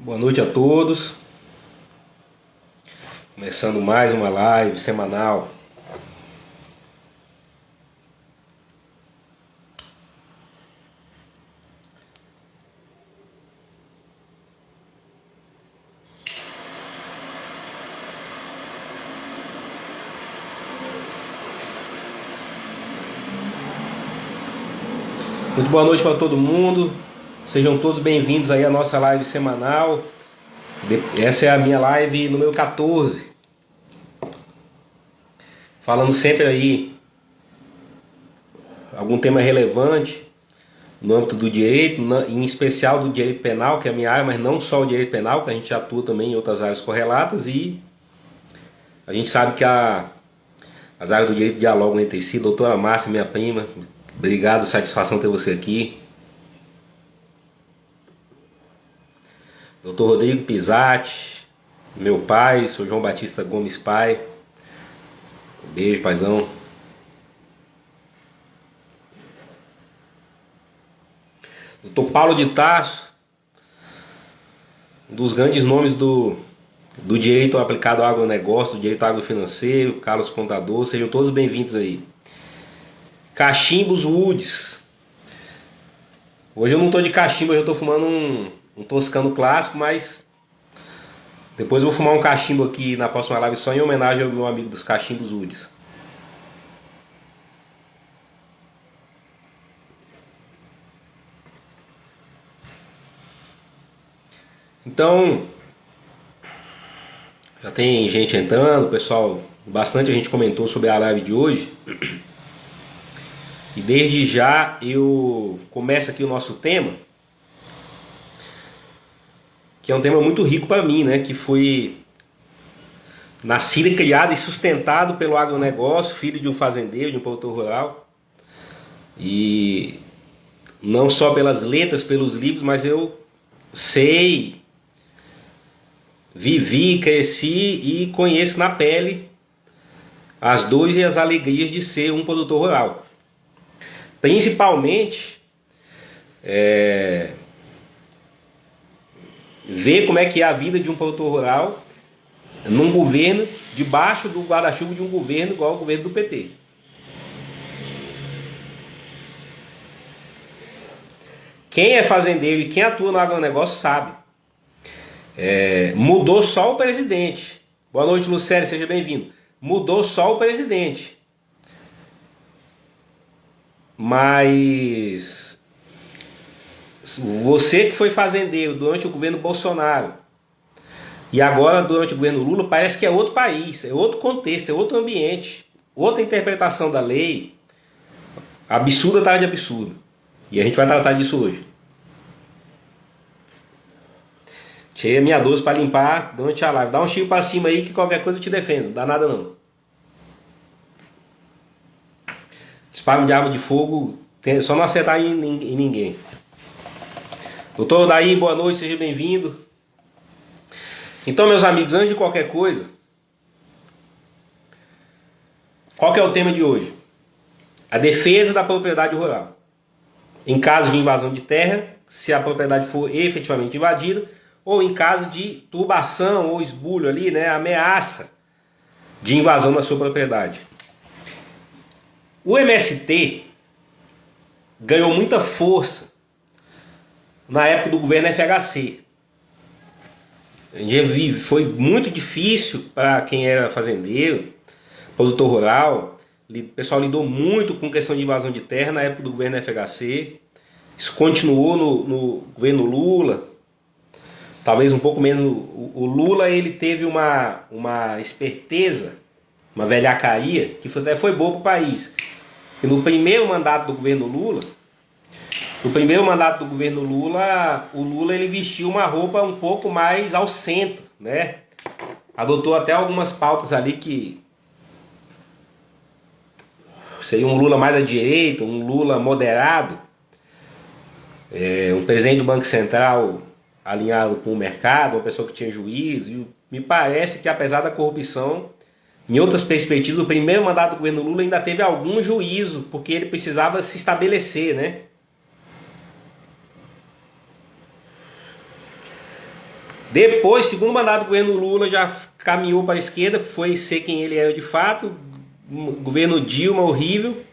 Boa noite a todos. Começando mais uma live semanal. Muito boa noite para todo mundo. Sejam todos bem-vindos aí à nossa live semanal. Essa é a minha live número 14. Falando sempre aí algum tema relevante no âmbito do direito, em especial do direito penal, que é a minha área, mas não só o direito penal, que a gente atua também em outras áreas correlatas, e a gente sabe que as áreas do direito dialogam entre si. Doutora Márcia, minha prima, obrigado, satisfação ter você aqui. Doutor Rodrigo Pisatti, meu pai, sou João Batista Gomes pai. Um beijo, paizão. Doutor Paulo de Tarso, um dos grandes nomes do direito aplicado ao agronegócio, do direito agrofinanceiro, Carlos Contador, sejam todos bem-vindos aí. Cachimbos Woods. Hoje eu não estou de cachimbo, eu estou fumando um toscano clássico, mas depois eu vou fumar um cachimbo aqui na próxima live só em homenagem ao meu amigo dos Cachimbos Woods. Então, já tem gente entrando, pessoal, bastante a gente comentou sobre a live de hoje. E desde já eu começo aqui o nosso tema, que é um tema muito rico para mim, né? Que foi nascido, criado e sustentado pelo agronegócio, filho de um fazendeiro, de um produtor rural. E não só pelas letras, pelos livros, mas eu sei, vivi, cresci e conheço na pele as dores e as alegrias de ser um produtor rural. Principalmente ver como é que é a vida de um produtor rural num governo, debaixo do guarda-chuva de um governo igual ao governo do PT. Quem é fazendeiro e quem atua no agronegócio sabe. Mudou só o presidente. Boa noite, Lucélia, seja bem-vindo. Mudou só o presidente. Mas você que foi fazendeiro durante o governo Bolsonaro e agora durante o governo Lula, parece que é outro país, é outro contexto, é outro ambiente, outra interpretação da lei, absurda atrás de absurdo. E a gente vai tratar disso hoje. Tirei a minha doce para limpar durante a live. Dá um tiro para cima aí que qualquer coisa eu te defendo, não dá nada não. Disparo de arma de fogo, só não acertar em ninguém. Doutor Daí, boa noite, seja bem-vindo. Então, meus amigos, antes de qualquer coisa, qual que é o tema de hoje? A defesa da propriedade rural. Em caso de invasão de terra, se a propriedade for efetivamente invadida, ou em caso de turbação ou esbulho ali, né, ameaça de invasão na sua propriedade. O MST ganhou muita força na época do governo FHC. Foi muito difícil para quem era fazendeiro, produtor rural. O pessoal lidou muito com questão de invasão de terra na época do governo FHC. Isso continuou no governo Lula. Talvez um pouco menos. O Lula, ele teve uma esperteza, uma velhacaria, que até foi boa para o país. Que no primeiro mandato do governo Lula, o Lula ele vestiu uma roupa um pouco mais ao centro, né? Adotou até algumas pautas ali que seria um Lula mais à direita, um Lula moderado, um presidente do Banco Central alinhado com o mercado, uma pessoa que tinha juízo. E me parece que, apesar da corrupção, em outras perspectivas, o primeiro mandato do governo Lula ainda teve algum juízo, porque ele precisava se estabelecer, né? Depois, segundo mandato do governo Lula, já caminhou para a esquerda, foi ser quem ele era de fato. Governo Dilma, horrível.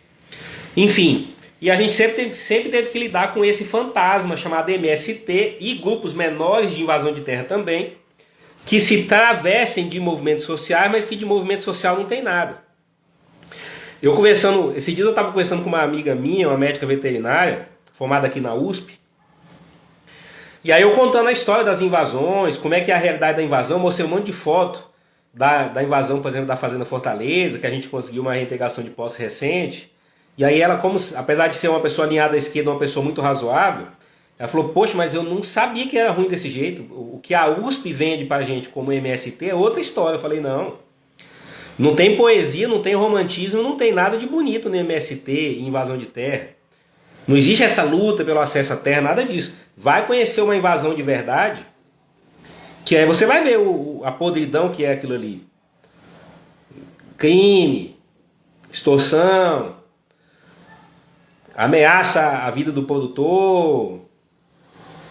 Enfim, e a gente sempre teve que lidar com esse fantasma chamado MST e grupos menores de invasão de terra também, que se travessem de movimentos sociais, mas que de movimento social não tem nada. Esses dias eu estava conversando com uma amiga minha, uma médica veterinária, formada aqui na USP, e aí eu contando a história das invasões, como é que é a realidade da invasão, mostrei um monte de foto da invasão, por exemplo, da Fazenda Fortaleza, que a gente conseguiu uma reintegração de posse recente. E aí ela, apesar de ser uma pessoa alinhada à esquerda, uma pessoa muito razoável, ela falou, poxa, mas eu não sabia que era ruim desse jeito. O que a USP vende pra gente como MST é outra história. Eu falei, não tem poesia, não tem romantismo, não tem nada de bonito no MST e invasão de terra. Não existe essa luta pelo acesso à terra, nada disso. Vai conhecer uma invasão de verdade, que aí você vai ver a podridão que é aquilo ali. Crime, extorsão, ameaça à vida do produtor,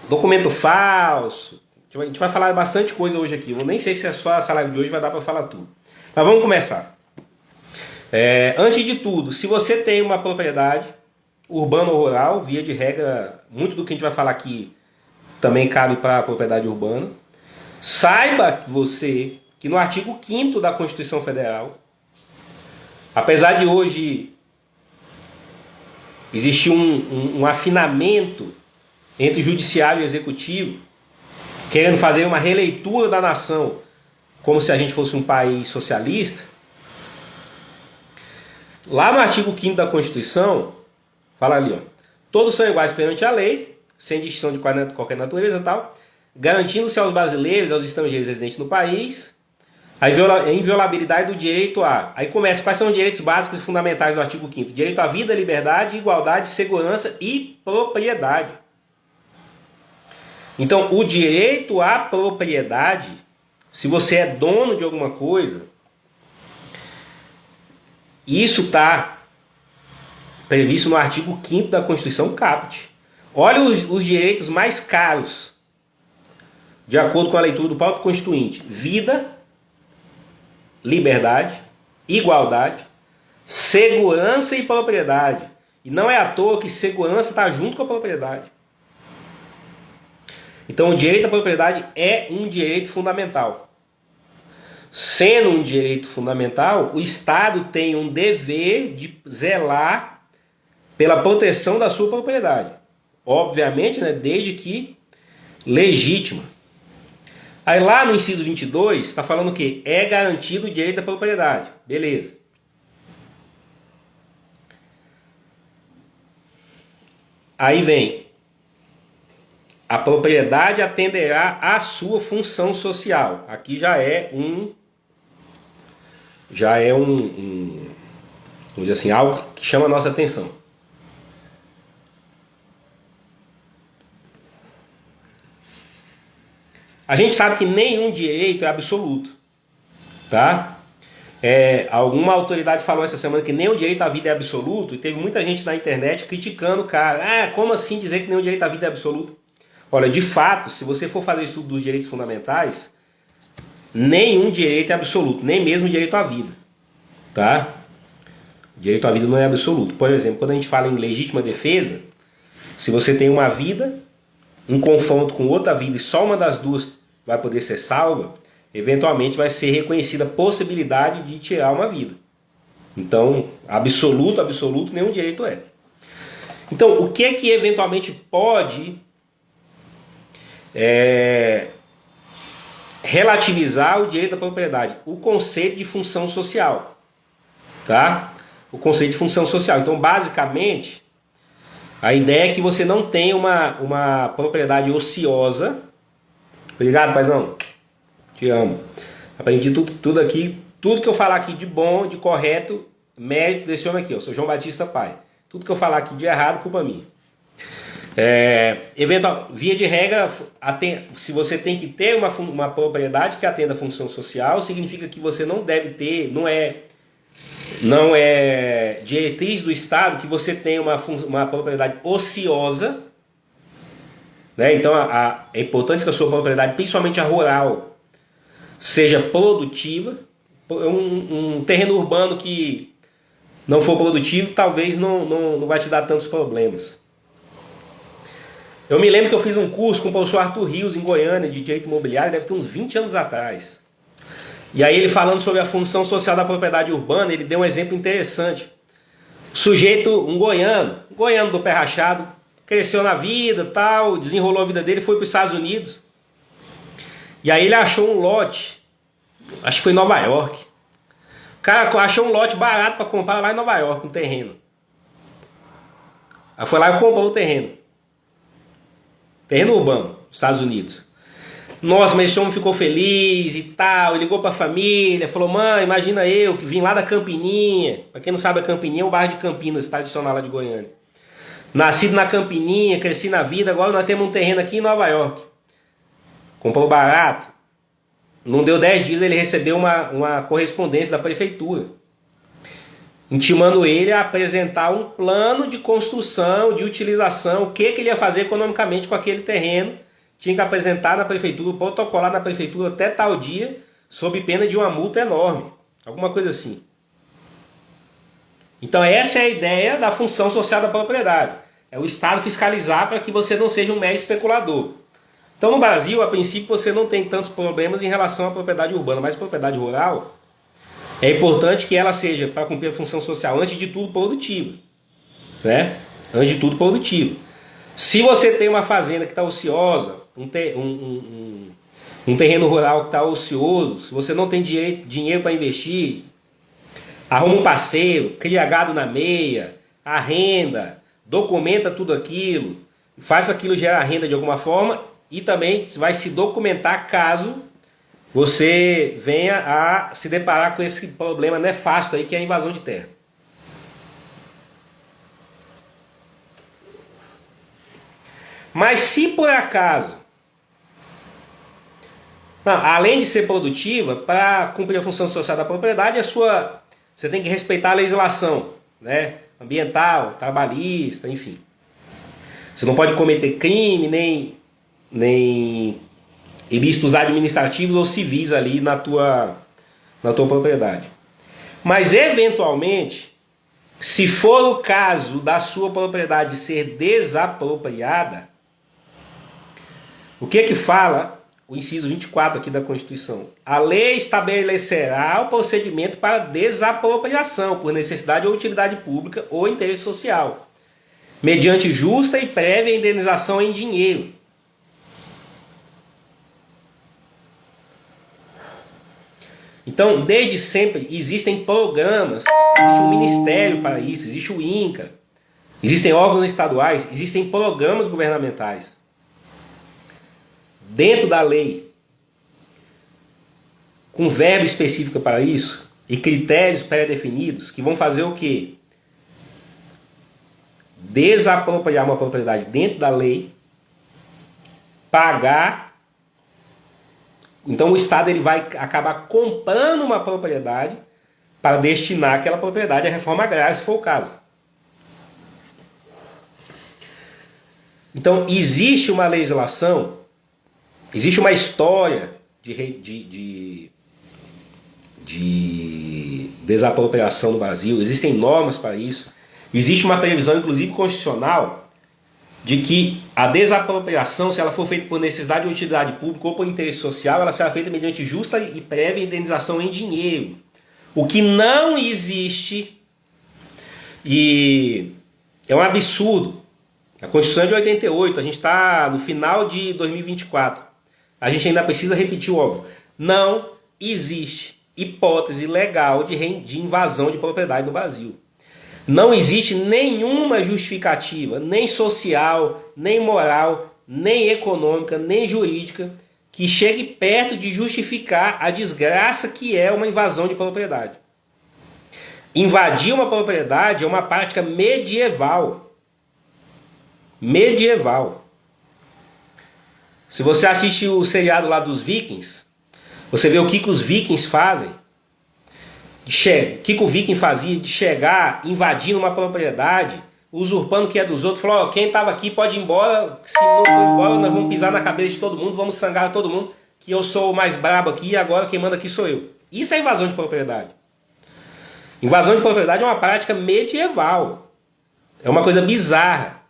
documento falso. A gente vai falar bastante coisa hoje aqui. Eu nem sei se é só essa live de hoje vai dar para falar tudo. Mas vamos começar. Antes de tudo, se você tem uma propriedade urbana ou rural, via de regra, muito do que a gente vai falar aqui também cabe para a propriedade urbana. Saiba você que no artigo 5º da Constituição Federal, apesar de hoje existir um afinamento entre judiciário e executivo, querendo fazer uma releitura da nação como se a gente fosse um país socialista, lá no artigo 5º da Constituição, fala ali, ó, todos são iguais perante a lei, sem distinção de qualquer natureza e tal, garantindo-se aos brasileiros e aos estrangeiros residentes no país a inviolabilidade do direito a... Aí começa, quais são os direitos básicos e fundamentais do artigo 5º? Direito à vida, liberdade, igualdade, segurança e propriedade. Então, o direito à propriedade, se você é dono de alguma coisa, isso está previsto no artigo 5º da Constituição Caput. Olha os direitos mais caros, de acordo com a leitura do próprio Constituinte: vida, liberdade, igualdade, segurança e propriedade. E não é à toa que segurança está junto com a propriedade. Então o direito à propriedade é um direito fundamental. Sendo um direito fundamental, o Estado tem um dever de zelar pela proteção da sua propriedade. Obviamente, né, desde que legítima. Aí lá no inciso 22, está falando o quê? É garantido o direito à propriedade. Beleza. Aí vem: a propriedade atenderá à sua função social. Aqui já é vamos dizer assim, algo que chama a nossa atenção. A gente sabe que nenhum direito é absoluto, tá? Alguma autoridade falou essa semana que nenhum direito à vida é absoluto, e teve muita gente na internet criticando o cara. Como assim dizer que nenhum direito à vida é absoluto? Olha, de fato, se você for fazer estudo dos direitos fundamentais, nenhum direito é absoluto, nem mesmo o direito à vida, tá? O direito à vida não é absoluto. Por exemplo, quando a gente fala em legítima defesa, se você tem uma vida, um confronto com outra vida e só uma das duas vai poder ser salva, eventualmente vai ser reconhecida a possibilidade de tirar uma vida. Então, absoluto, nenhum direito é. Então, o que é que eventualmente pode relativizar o direito à propriedade? O conceito de função social, tá? O conceito de função social. Então, basicamente, a ideia é que você não tenha uma propriedade ociosa. Obrigado, paizão. Te amo. Aprendi tudo aqui. Tudo que eu falar aqui de bom, de correto, mérito desse homem aqui. Eu sou João Batista Pai. Tudo que eu falar aqui de errado, culpa minha. Via de regra, se você tem que ter uma propriedade que atenda a função social, significa que você não deve ter, não é diretriz do Estado que você tenha uma propriedade ociosa né? Então é importante que a sua propriedade, principalmente a rural, seja produtiva. Um terreno urbano que não for produtivo, talvez não vai te dar tantos problemas. Eu me lembro que eu fiz um curso com o professor Arthur Rios, em Goiânia, de direito imobiliário, deve ter uns 20 anos atrás. E aí ele falando sobre a função social da propriedade urbana, ele deu um exemplo interessante. O sujeito, um goiano do pé rachado, cresceu na vida, tal, desenrolou a vida dele, foi para os Estados Unidos. E aí ele achou um lote, acho que foi em Nova York. O cara achou um lote barato para comprar lá em Nova York, um terreno. Aí foi lá e comprou o terreno. Terreno urbano, Estados Unidos. Nossa, mas esse homem ficou feliz e tal, ele ligou pra família, falou: mãe, imagina eu que vim lá da Campininha. Pra quem não sabe, a Campininha é um bairro de Campinas, tradicional lá de Goiânia. Nascido na Campininha, cresci na vida, agora nós temos um terreno aqui em Nova York. Comprou barato. Não deu 10 dias, ele recebeu uma correspondência da prefeitura, intimando ele a apresentar um plano de construção, de utilização, o que ele ia fazer economicamente com aquele terreno. Tinha que apresentar na prefeitura, protocolar na prefeitura até tal dia, sob pena de uma multa enorme. Alguma coisa assim. Então essa é a ideia da função social da propriedade. É o Estado fiscalizar para que você não seja um mero especulador. Então no Brasil, a princípio, você não tem tantos problemas em relação à propriedade urbana, mas a propriedade rural, é importante que ela seja, para cumprir a função social, antes de tudo produtiva. Né? Antes de tudo produtiva. Se você tem uma fazenda que está ociosa, um terreno rural que está ocioso, se você não tem dinheiro para investir, arruma um parceiro, cria gado na meia, arrenda, documenta tudo aquilo, faz aquilo gerar renda de alguma forma e também vai se documentar caso você venha a se deparar com esse problema nefasto aí que é a invasão de terra. Mas se por acaso, além de ser produtiva, para cumprir a função social da propriedade, você tem que respeitar a legislação, né? Ambiental, trabalhista, enfim. Você não pode cometer crime, nem ilícitos administrativos ou civis ali na tua propriedade. Mas, eventualmente, se for o caso da sua propriedade ser desapropriada, o que fala o inciso 24 aqui da Constituição? A lei estabelecerá o procedimento para desapropriação por necessidade ou utilidade pública ou interesse social, mediante justa e prévia indenização em dinheiro. Então, desde sempre, existem programas, existe um ministério para isso, existe o INCRA, existem órgãos estaduais, existem programas governamentais dentro da lei, com verba específica para isso e critérios pré-definidos que vão fazer o quê? Desapropriar uma propriedade dentro da lei, pagar. Então o Estado ele vai acabar comprando uma propriedade para destinar aquela propriedade à reforma agrária, se for o caso. Então existe uma legislação, existe uma história de desapropriação no Brasil, existem normas para isso, existe uma previsão, inclusive constitucional, de que a desapropriação, se ela for feita por necessidade ou utilidade pública ou por interesse social, ela será feita mediante justa e prévia indenização em dinheiro. O que não existe, e é um absurdo. A Constituição é de 88, a gente está no final de 2024. A gente ainda precisa repetir o óbvio. Não existe hipótese legal de invasão de propriedade no Brasil. Não existe nenhuma justificativa, nem social, nem moral, nem econômica, nem jurídica, que chegue perto de justificar a desgraça que é uma invasão de propriedade. Invadir uma propriedade é uma prática medieval. Medieval. Se você assiste o seriado lá dos Vikings, você vê o que os Vikings fazem. O que o Viking fazia de chegar, invadindo uma propriedade, usurpando o que é dos outros, falou, ó, quem estava aqui pode ir embora, se não for embora nós vamos pisar na cabeça de todo mundo, vamos sangrar todo mundo, que eu sou o mais brabo aqui e agora quem manda aqui sou eu. Isso é invasão de propriedade. Invasão de propriedade é uma prática medieval. É uma coisa bizarra.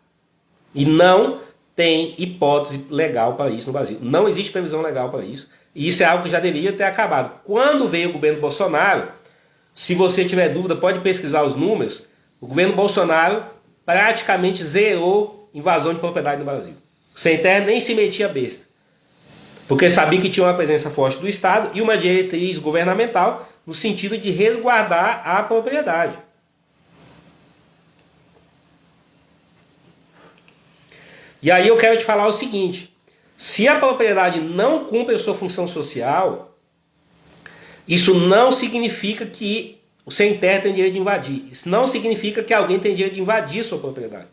E não tem hipótese legal para isso no Brasil. Não existe previsão legal para isso. E isso é algo que já deveria ter acabado. Quando veio o governo Bolsonaro, se você tiver dúvida, pode pesquisar os números. O governo Bolsonaro praticamente zerou invasão de propriedade no Brasil. Sem terra nem se metia besta. Porque sabia que tinha uma presença forte do Estado e uma diretriz governamental no sentido de resguardar a propriedade. E aí eu quero te falar o seguinte, se a propriedade não cumpre a sua função social, isso não significa que o sem terra tem direito de invadir. Isso não significa que alguém tem direito de invadir a sua propriedade.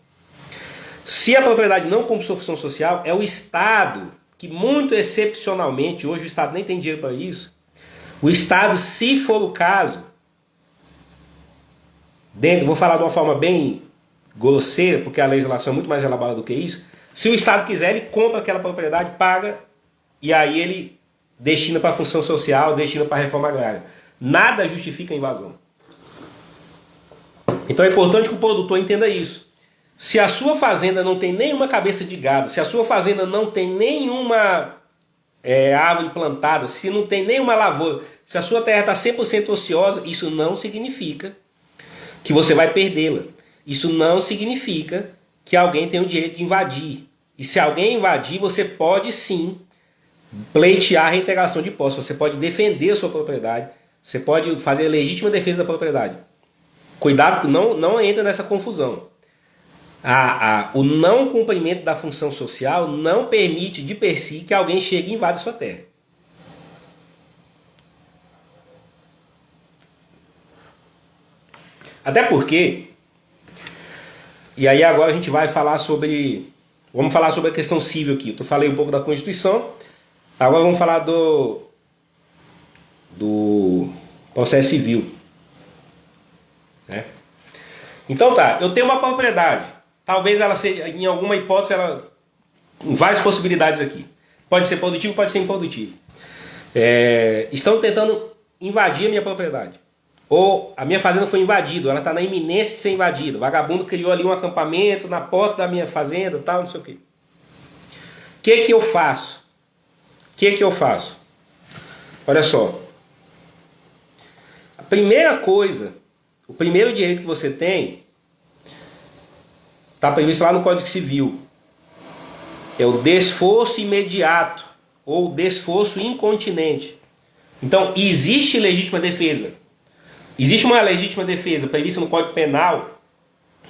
Se a propriedade não cumpre sua função social, é o Estado, que muito excepcionalmente, hoje o Estado nem tem dinheiro para isso, o Estado, se for o caso, vou falar de uma forma bem grosseira, porque a legislação é muito mais elaborada do que isso, se o Estado quiser, ele compra aquela propriedade, paga, e aí ele destina para a função social, destina para a reforma agrária. Nada justifica a invasão. Então é importante que o produtor entenda isso. Se a sua fazenda não tem nenhuma cabeça de gado, se a sua fazenda não tem nenhuma árvore plantada, se não tem nenhuma lavoura, se a sua terra está 100% ociosa, isso não significa que você vai perdê-la. Isso não significa que alguém tem o direito de invadir. E se alguém invadir, você pode sim pleitear a reintegração de posse. Você pode defender a sua propriedade. Você pode fazer a legítima defesa da propriedade. Cuidado, não entra nessa confusão. O não cumprimento da função social não permite de per si que alguém chegue e invada sua terra. Até porque, e aí agora a gente vai falar vamos falar sobre a questão civil aqui. Eu falei um pouco da Constituição, agora vamos falar do processo civil. Né? Então tá, eu tenho uma propriedade. Talvez ela seja, em alguma hipótese, várias possibilidades aqui. Pode ser produtivo, pode ser improdutivo. Estão tentando invadir a minha propriedade. Ou a minha fazenda foi invadida, ela está na iminência de ser invadida. O vagabundo criou ali um acampamento na porta da minha fazenda, tal, não sei o quê. O que eu faço? Olha só. A primeira coisa, o primeiro direito que você tem, está previsto lá no Código Civil. É o desforço imediato ou desforço incontinente. Então, existe legítima defesa. Existe uma legítima defesa prevista no Código Penal,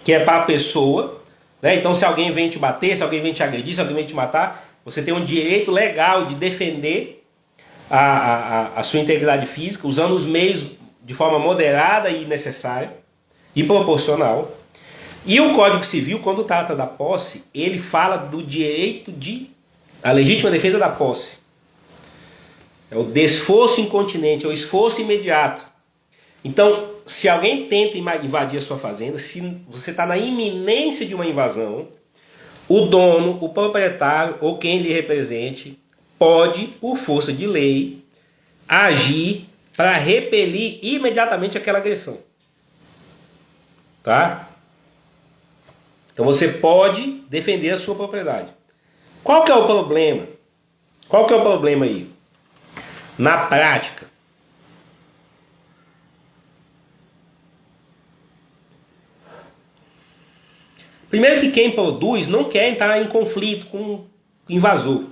que é para a pessoa, né? Então, se alguém vem te bater, se alguém vem te agredir, se alguém vem te matar, você tem um direito legal de defender a sua integridade física, usando os meios de forma moderada e necessária e proporcional. E o Código Civil, quando trata da posse, ele fala do direito a legítima defesa da posse. É o desforço incontinente, é o esforço imediato. Então, se alguém tenta invadir a sua fazenda, se você está na iminência de uma invasão, o dono, o proprietário ou quem lhe represente pode, por força de lei, agir para repelir imediatamente aquela agressão. Tá? Então você pode defender a sua propriedade. Qual que é o problema? Qual que é o problema aí? Na prática, primeiro que quem produz não quer entrar em conflito com o invasor.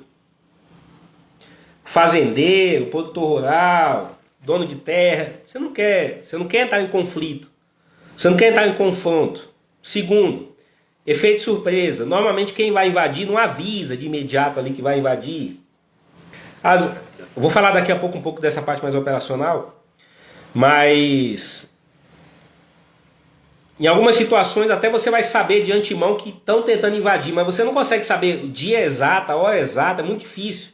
Fazendeiro, produtor rural, dono de terra, você não quer entrar em conflito. Você não quer entrar em confronto. Segundo, efeito surpresa. Normalmente quem vai invadir não avisa de imediato ali que vai invadir. Eu vou falar daqui a pouco um pouco dessa parte mais operacional, mas em algumas situações até você vai saber de antemão que estão tentando invadir, mas você não consegue saber o dia exato, a hora exata, é muito difícil.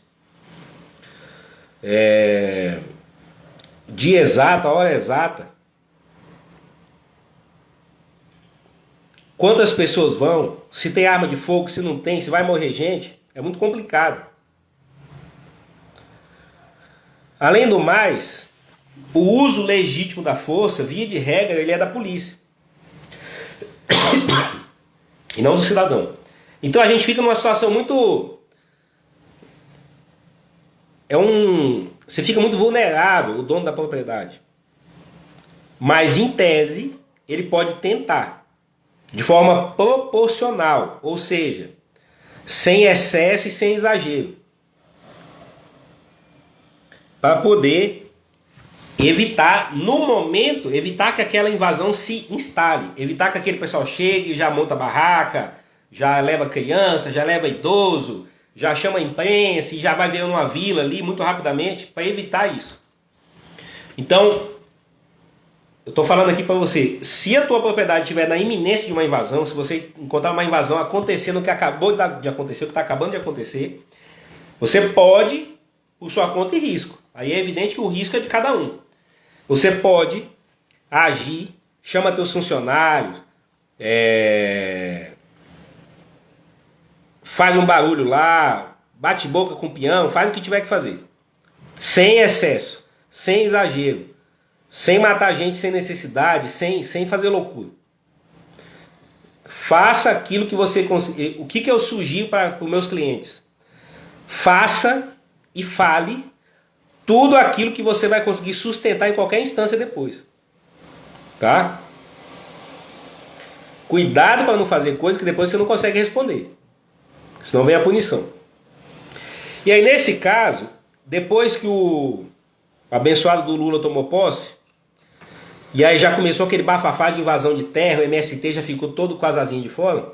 Dia exato, a hora exata. quantas pessoas vão, se tem arma de fogo, se não tem, se vai morrer gente, é muito complicado. Além do mais, o uso legítimo da força, via de regra, ele é da polícia. E não do cidadão. Então a gente fica numa situação muito... Você fica muito vulnerável, o dono da propriedade. Mas, em tese, ele pode tentar, de forma proporcional, ou seja, sem excesso e sem exagero, para poder evitar, no momento, evitar que aquela invasão se instale, evitar que aquele pessoal chegue, já monta barraca, já leva criança, já leva idoso, já chama a imprensa e já vai virando uma vila ali muito rapidamente, para evitar isso. Então, eu estou falando aqui para você, se a tua propriedade estiver na iminência de uma invasão, se você encontrar uma invasão acontecendo, que acabou de acontecer, o que está acabando de acontecer, você pode, por sua conta e risco. Aí é evidente que o risco é de cada um. Você pode agir, chama teus funcionários, faz um barulho lá, bate boca com o peão, faz o que tiver que fazer. Sem excesso, sem exagero, sem matar gente sem necessidade, sem fazer loucura. Faça aquilo que você conseguir. O que eu sugiro para os meus clientes? Faça e fale tudo aquilo que você vai conseguir sustentar em qualquer instância depois. Tá? Cuidado para não fazer coisas que depois você não consegue responder. Senão vem a punição. E aí, nesse caso, depois que o abençoado do Lula tomou posse, e aí já começou aquele bafafá de invasão de terra, o MST já ficou todo com as asinhas de fora,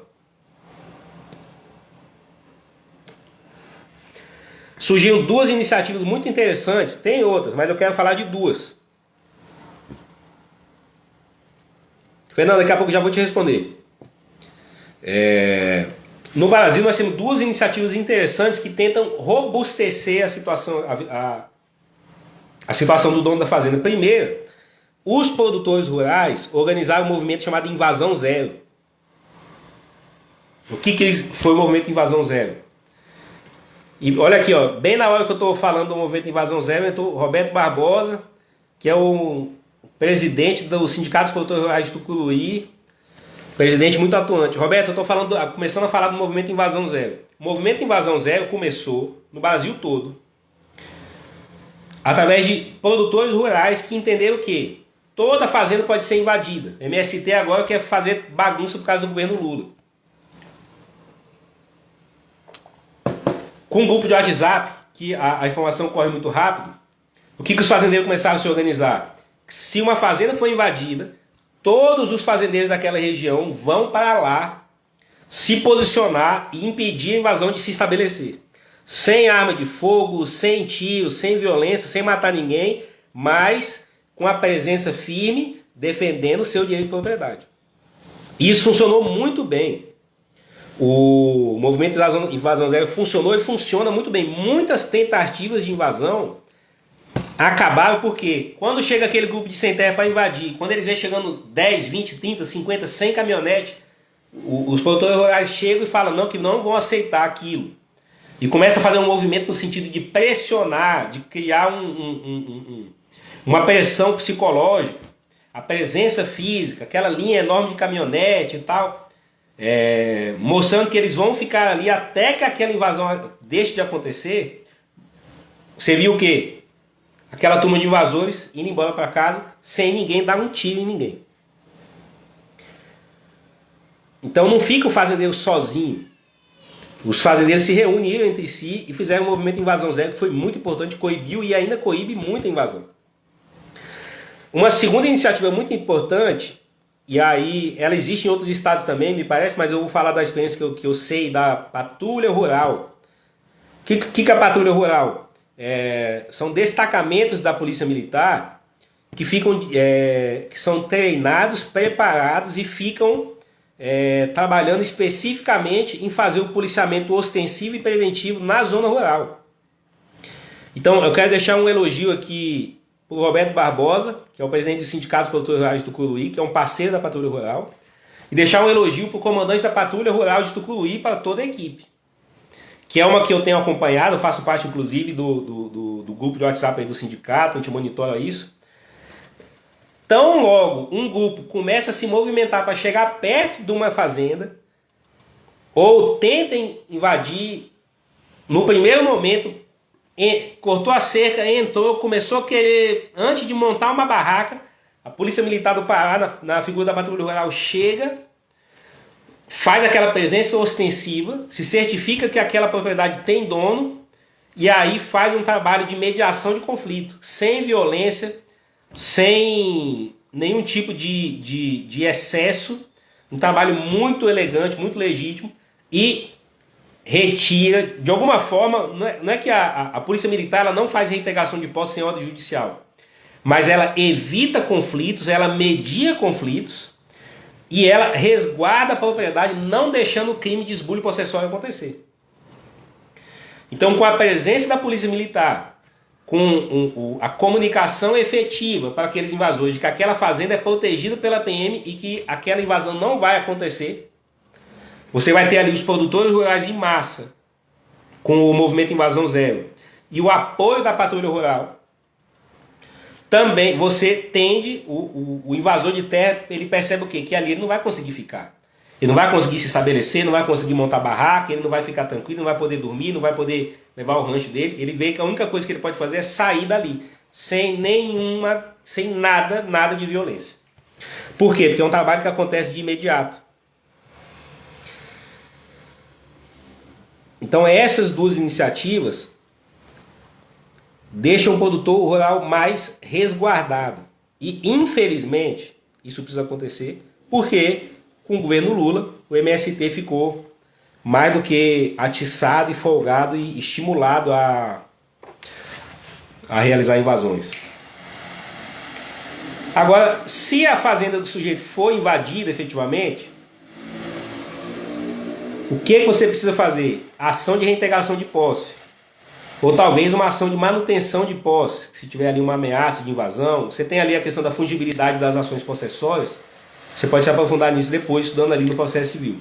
surgiram duas iniciativas muito interessantes, tem outras, mas eu quero falar de duas. Fernando, daqui a pouco já vou te responder. No Brasil nós temos duas iniciativas interessantes que tentam robustecer a situação, a situação do dono da fazenda. Primeiro, os produtores rurais organizaram um movimento chamado Invasão Zero. O que foi o movimento Invasão Zero? E olha aqui, ó, bem na hora que eu estou falando do movimento Invasão Zero, entrou Roberto Barbosa, que é o presidente do Sindicato dos Produtores Rurais de Tucuruí, presidente muito atuante. Roberto, eu estou começando a falar do movimento Invasão Zero. O movimento Invasão Zero começou no Brasil todo, através de produtores rurais que entenderam que toda fazenda pode ser invadida. O MST agora quer fazer bagunça por causa do governo Lula. Com um grupo de WhatsApp, que a informação corre muito rápido, o que os fazendeiros começaram a se organizar? Se uma fazenda for invadida, todos os fazendeiros daquela região vão para lá se posicionar e impedir a invasão de se estabelecer. Sem arma de fogo, sem tiro, sem violência, sem matar ninguém, mas com a presença firme, defendendo o seu direito de propriedade. Isso funcionou muito bem. O movimento Invasão Zero funcionou e funciona muito bem. Muitas tentativas de invasão acabaram porque quando chega aquele grupo de sem terra para invadir, quando eles vêm chegando 10, 20, 30, 50, 100 caminhonetes, os produtores rurais chegam e falam não, que não vão aceitar aquilo. E começa a fazer um movimento no sentido de pressionar, de criar uma pressão psicológica, a presença física, aquela linha enorme de caminhonete e tal, mostrando que eles vão ficar ali até que aquela invasão deixe de acontecer. Você viu o quê? Aquela turma de invasores indo embora para casa sem ninguém dar um tiro em ninguém. Então não fica o fazendeiro sozinho. Os fazendeiros se reuniram entre si e fizeram um movimento Invasão Zero que foi muito importante, coibiu e ainda coíbe muita invasão. Uma segunda iniciativa muito importante, e aí ela existe em outros estados também, me parece, mas eu vou falar da experiência que eu sei da patrulha rural. O que é a patrulha rural? São destacamentos da polícia militar que que são treinados, preparados e ficam trabalhando especificamente em fazer o policiamento ostensivo e preventivo na zona rural. Então eu quero deixar um elogio aqui para o Roberto Barbosa, que é o presidente do Sindicato dos Produtores Rurais do Tucuruí, que é um parceiro da Patrulha Rural, E deixar um elogio para o comandante da Patrulha Rural de Tucuruí e para toda a equipe. Que é uma que eu tenho acompanhado, eu faço parte inclusive do grupo de WhatsApp aí do sindicato, a gente monitora isso. Tão logo um grupo começa a se movimentar para chegar perto de uma fazenda, ou tentem invadir, no primeiro momento, cortou a cerca, entrou, começou a querer, antes de montar uma barraca, a Polícia Militar do Pará, na figura da Patrulha Rural, chega, faz aquela presença ostensiva, se certifica que aquela propriedade tem dono, e aí faz um trabalho de mediação de conflito, sem violência, sem nenhum tipo de excesso, um trabalho muito elegante, muito legítimo, e retira, de alguma forma, não é que a Polícia Militar ela não faz reintegração de posse sem ordem judicial, mas ela evita conflitos, ela media conflitos, e ela resguarda a propriedade, não deixando o crime de esbulho possessório acontecer. Então, com a presença da Polícia Militar, com a comunicação efetiva para aqueles invasores de que aquela fazenda é protegida pela PM e que aquela invasão não vai acontecer, você vai ter ali os produtores rurais em massa, com o movimento Invasão Zero, e o apoio da Patrulha Rural. Também você tende, o invasor de terra, ele percebe o quê? Que ali ele não vai conseguir ficar. Ele não vai conseguir se estabelecer, não vai conseguir montar barraca, ele não vai ficar tranquilo, não vai poder dormir, não vai poder levar o rancho dele. Ele vê que a única coisa que ele pode fazer é sair dali, sem nada de violência. Por quê? Porque é um trabalho que acontece de imediato. Então essas duas iniciativas deixam o produtor rural mais resguardado. E infelizmente isso precisa acontecer porque com o governo Lula o MST ficou mais do que atiçado e folgado e estimulado a realizar invasões. Agora, se a fazenda do sujeito for invadida efetivamente, o que você precisa fazer? Ação de reintegração de posse. Ou talvez uma ação de manutenção de posse. Se tiver ali uma ameaça de invasão, você tem ali a questão da fungibilidade das ações possessórias. Você pode se aprofundar nisso depois, estudando ali no processo civil.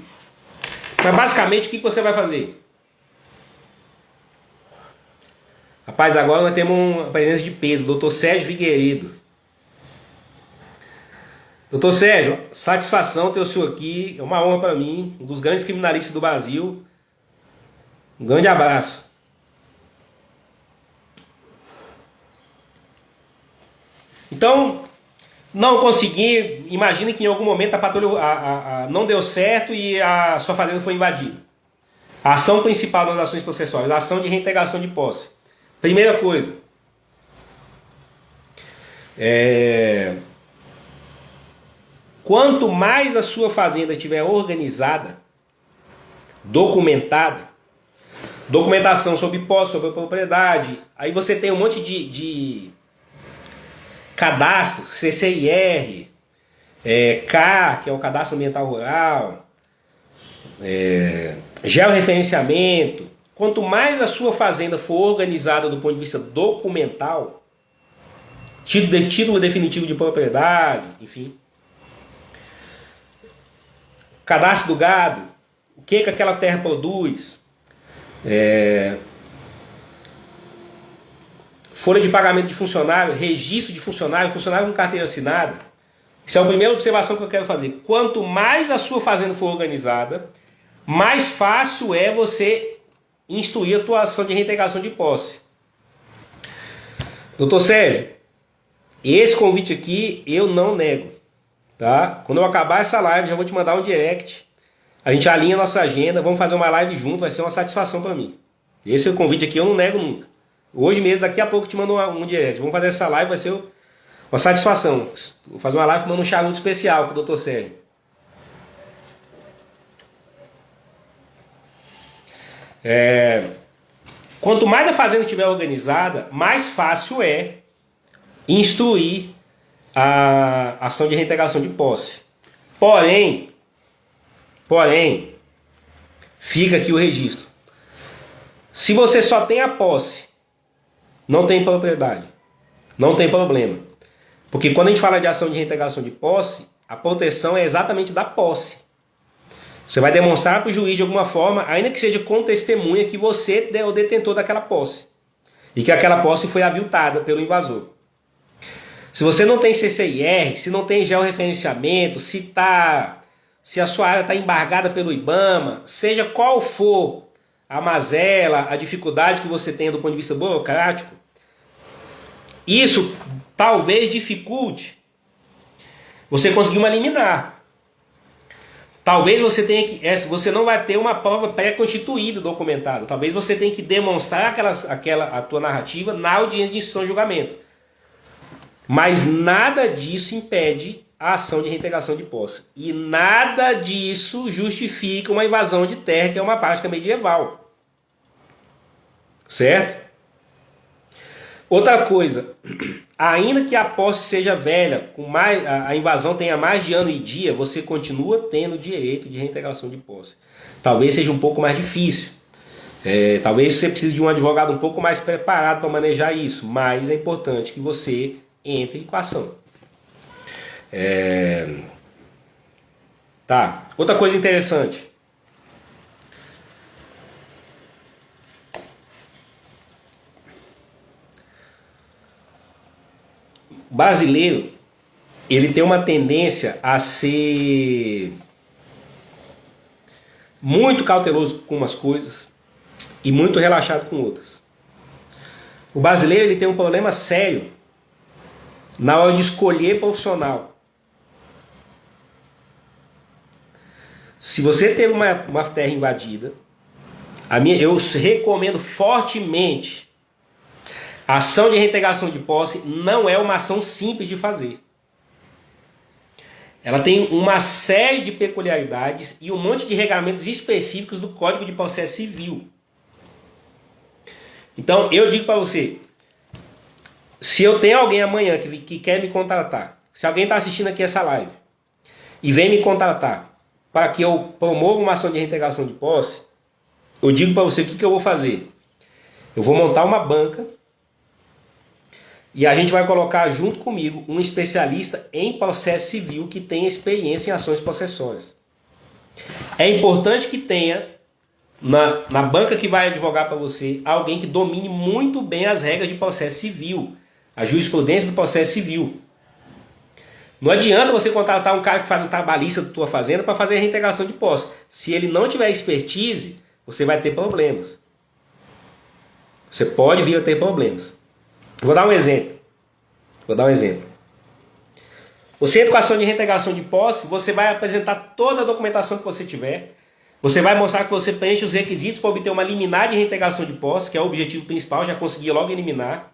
Mas basicamente, o que você vai fazer? Rapaz, agora nós temos uma presença de peso, Dr. Sérgio Figueiredo. Doutor Sérgio, satisfação ter o senhor aqui, é uma honra para mim, um dos grandes criminalistas do Brasil. Um grande abraço. Então, não consegui, imagine que em algum momento a patrulha não deu certo e a sua fazenda foi invadida. A ação principal das ações processuais, a ação de reintegração de posse. Primeira coisa, quanto mais a sua fazenda estiver organizada, documentada, documentação sobre posse, sobre a propriedade, aí você tem um monte de cadastros, CCIR, K, que é o Cadastro Ambiental Rural, georreferenciamento. Quanto mais a sua fazenda for organizada do ponto de vista documental, título definitivo de propriedade, enfim, cadastro do gado, o que aquela terra produz, folha de pagamento de funcionário, registro de funcionário, funcionário com carteira assinada. Isso é a primeira observação que eu quero fazer. Quanto mais a sua fazenda for organizada, mais fácil é você instruir a tua ação de reintegração de posse. Doutor Sérgio, esse convite aqui eu não nego. Tá? Quando eu acabar essa live, já vou te mandar um direct. A gente alinha a nossa agenda, vamos fazer uma live junto, vai ser uma satisfação para mim. Esse convite aqui eu não nego nunca. Hoje mesmo, daqui a pouco eu te mando um direct. Vamos fazer essa live, vai ser uma satisfação. Vou fazer uma live mandando um charuto especial pro Dr. Sérgio. Quanto mais a fazenda estiver organizada, mais fácil é instruir a ação de reintegração de posse. Porém, fica aqui o registro. Se você só tem a posse, não tem propriedade, não tem problema. Porque quando a gente fala de ação de reintegração de posse, a proteção é exatamente da posse. Você vai demonstrar para o juiz de alguma forma, ainda que seja com testemunha, que você é o detentor daquela posse. E que aquela posse foi aviltada pelo invasor. Se você não tem CCIR, se não tem georreferenciamento, se a sua área está embargada pelo IBAMA, seja qual for a mazela, a dificuldade que você tenha do ponto de vista burocrático, isso talvez dificulte você conseguir uma liminar. Talvez você tenha que, você não vai ter uma prova pré-constituída documentada. Talvez você tenha que demonstrar a tua narrativa na audiência de instrução e julgamento. Mas nada disso impede a ação de reintegração de posse. E nada disso justifica uma invasão de terra, que é uma prática medieval. Certo? Outra coisa, ainda que a posse seja velha, a invasão tenha mais de ano e dia, você continua tendo direito de reintegração de posse. Talvez seja um pouco mais difícil. Talvez você precise de um advogado um pouco mais preparado para manejar isso, mas é importante que você entre com a ação. Tá. Outra coisa interessante. O brasileiro, ele tem uma tendência a ser muito cauteloso com umas coisas e muito relaxado com outras. O brasileiro, ele tem um problema sério na hora de escolher profissional. Se você teve uma terra invadida, eu recomendo fortemente. A ação de reintegração de posse não é uma ação simples de fazer. Ela tem uma série de peculiaridades e um monte de regulamentos específicos do Código de Processo Civil. Então, eu digo para você, se eu tenho alguém amanhã que quer me contratar, se alguém está assistindo aqui essa live e vem me contratar para que eu promova uma ação de reintegração de posse, eu digo para você o que eu vou fazer. Eu vou montar uma banca e a gente vai colocar junto comigo um especialista em processo civil que tenha experiência em ações possessórias. É importante que tenha na banca que vai advogar para você alguém que domine muito bem as regras de processo civil, a jurisprudência do processo civil. Não adianta você contratar um cara que faz um trabalhista da tua fazenda para fazer a reintegração de posse. Se ele não tiver expertise, você vai ter problemas. Você pode vir a ter problemas. Vou dar um exemplo. Você entra com a ação de reintegração de posse, você vai apresentar toda a documentação que você tiver. Você vai mostrar que você preenche os requisitos para obter uma liminar de reintegração de posse, que é o objetivo principal, já consegui logo eliminar.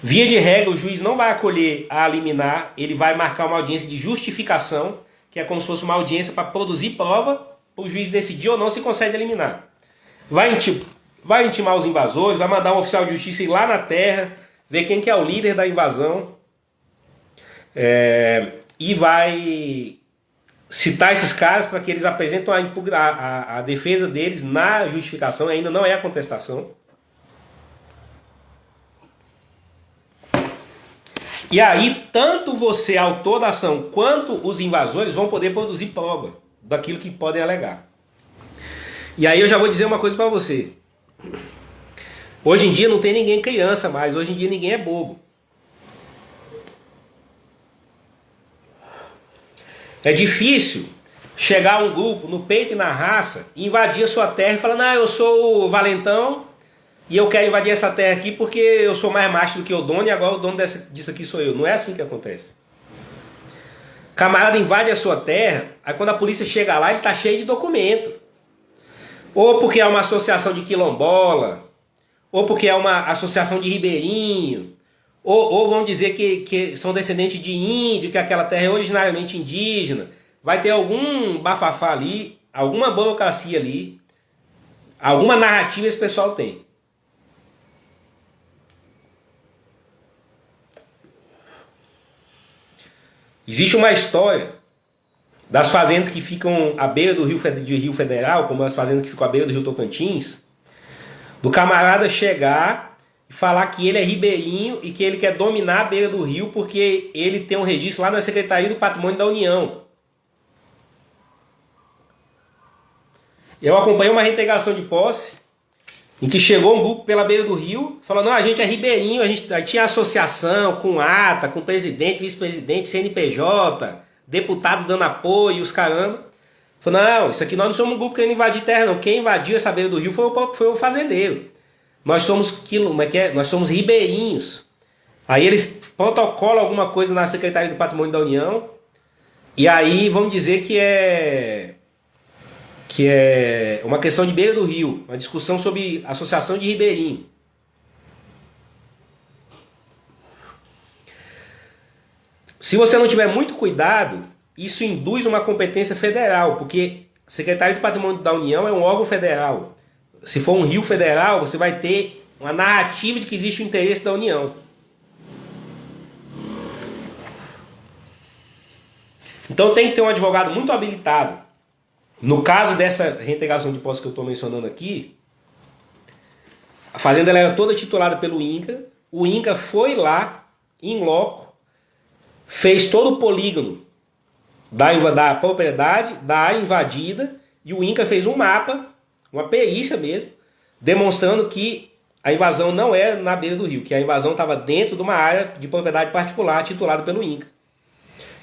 Via de regra, o juiz não vai acolher a liminar, ele vai marcar uma audiência de justificação, que é como se fosse uma audiência para produzir prova, para o juiz decidir ou não se concede eliminar. Vai intimar os invasores, vai mandar um oficial de justiça ir lá na terra, ver quem que é o líder da invasão, e vai citar esses caras para que eles apresentem a defesa deles na justificação, ainda não é a contestação. E aí, tanto você, autor da ação, quanto os invasores vão poder produzir prova daquilo que podem alegar. E aí eu já vou dizer uma coisa para você. Hoje em dia não tem ninguém criança mais, hoje em dia ninguém é bobo. É difícil chegar um grupo no peito e na raça, invadir a sua terra e falar, não, eu sou o valentão e eu quero invadir essa terra aqui porque eu sou mais macho do que o dono e agora o dono disso aqui sou eu. Não é assim que acontece. Camarada invade a sua terra, aí quando a polícia chega lá ele está cheio de documento. Ou porque é uma associação de quilombola, ou porque é uma associação de ribeirinho, ou vão dizer que são descendentes de índio, que aquela terra é originariamente indígena. Vai ter algum bafafá ali, alguma burocracia ali, alguma narrativa esse pessoal tem. Existe uma história das fazendas que ficam à beira do Rio Federal, como as fazendas que ficam à beira do Rio Tocantins, do camarada chegar e falar que ele é ribeirinho e que ele quer dominar a beira do rio porque ele tem um registro lá na Secretaria do Patrimônio da União. Eu acompanhei uma reintegração de posse em que chegou um grupo pela beira do rio, falando, não, a gente é ribeirinho, a gente tinha associação com ata, com presidente, vice-presidente, CNPJ, deputado dando apoio, os caramba. Falou, não, isso aqui nós não somos um grupo querendo invadir terra, não. Quem invadiu essa beira do rio foi o fazendeiro. Nós somos Nós somos ribeirinhos. Aí eles protocolam alguma coisa na Secretaria do Patrimônio da União, e aí vamos dizer que é uma questão de beira do rio, uma discussão sobre associação de ribeirinho. Se você não tiver muito cuidado, isso induz uma competência federal, porque a Secretaria do Patrimônio da União é um órgão federal. Se for um rio federal, você vai ter uma narrativa de que existe o interesse da União. Então tem que ter um advogado muito habilitado. No caso dessa reintegração de posse que eu estou mencionando aqui, a fazenda ela era toda titulada pelo INCRA. O INCRA foi lá, in loco, fez todo o polígono da propriedade, da área invadida, e o INCRA fez um mapa, uma perícia mesmo, demonstrando que a invasão não era na beira do rio, que a invasão estava dentro de uma área de propriedade particular titulada pelo INCRA.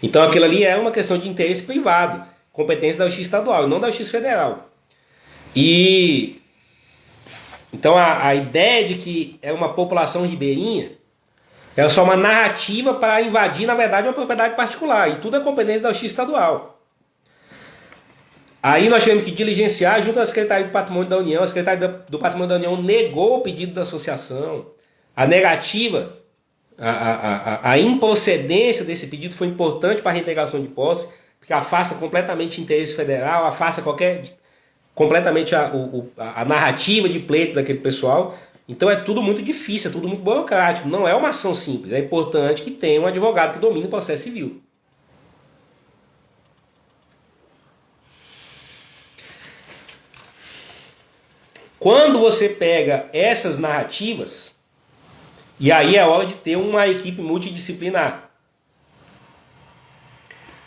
Então aquilo ali era uma questão de interesse privado, competência da Justiça Estadual, não da Justiça Federal. E então a ideia de que é uma população ribeirinha é só uma narrativa para invadir, na verdade, uma propriedade particular. E tudo é competência da Justiça Estadual. Aí nós tivemos que diligenciar junto à Secretaria do Patrimônio da União. A Secretaria do Patrimônio da União negou o pedido da associação. A negativa, a improcedência desse pedido foi importante para a reintegração de posse, porque afasta completamente o interesse federal, afasta completamente a narrativa de pleito daquele pessoal. Então é tudo muito difícil, é tudo muito burocrático. Não é uma ação simples. É importante que tenha um advogado que domine o processo civil. Quando você pega essas narrativas, e aí é hora de ter uma equipe multidisciplinar.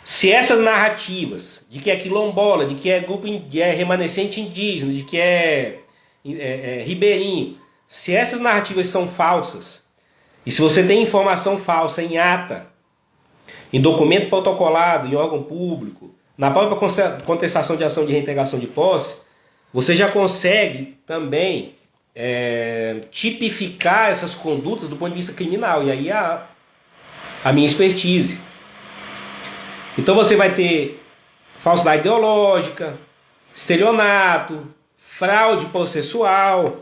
Se essas narrativas de que é quilombola, de que é grupo de remanescente indígena, de que é ribeirinho, se essas narrativas são falsas, e se você tem informação falsa em ata, em documento protocolado, em órgão público, na própria contestação de ação de reintegração de posse, você já consegue também tipificar essas condutas do ponto de vista criminal. E aí a minha expertise. Então você vai ter falsidade ideológica, estelionato, fraude processual,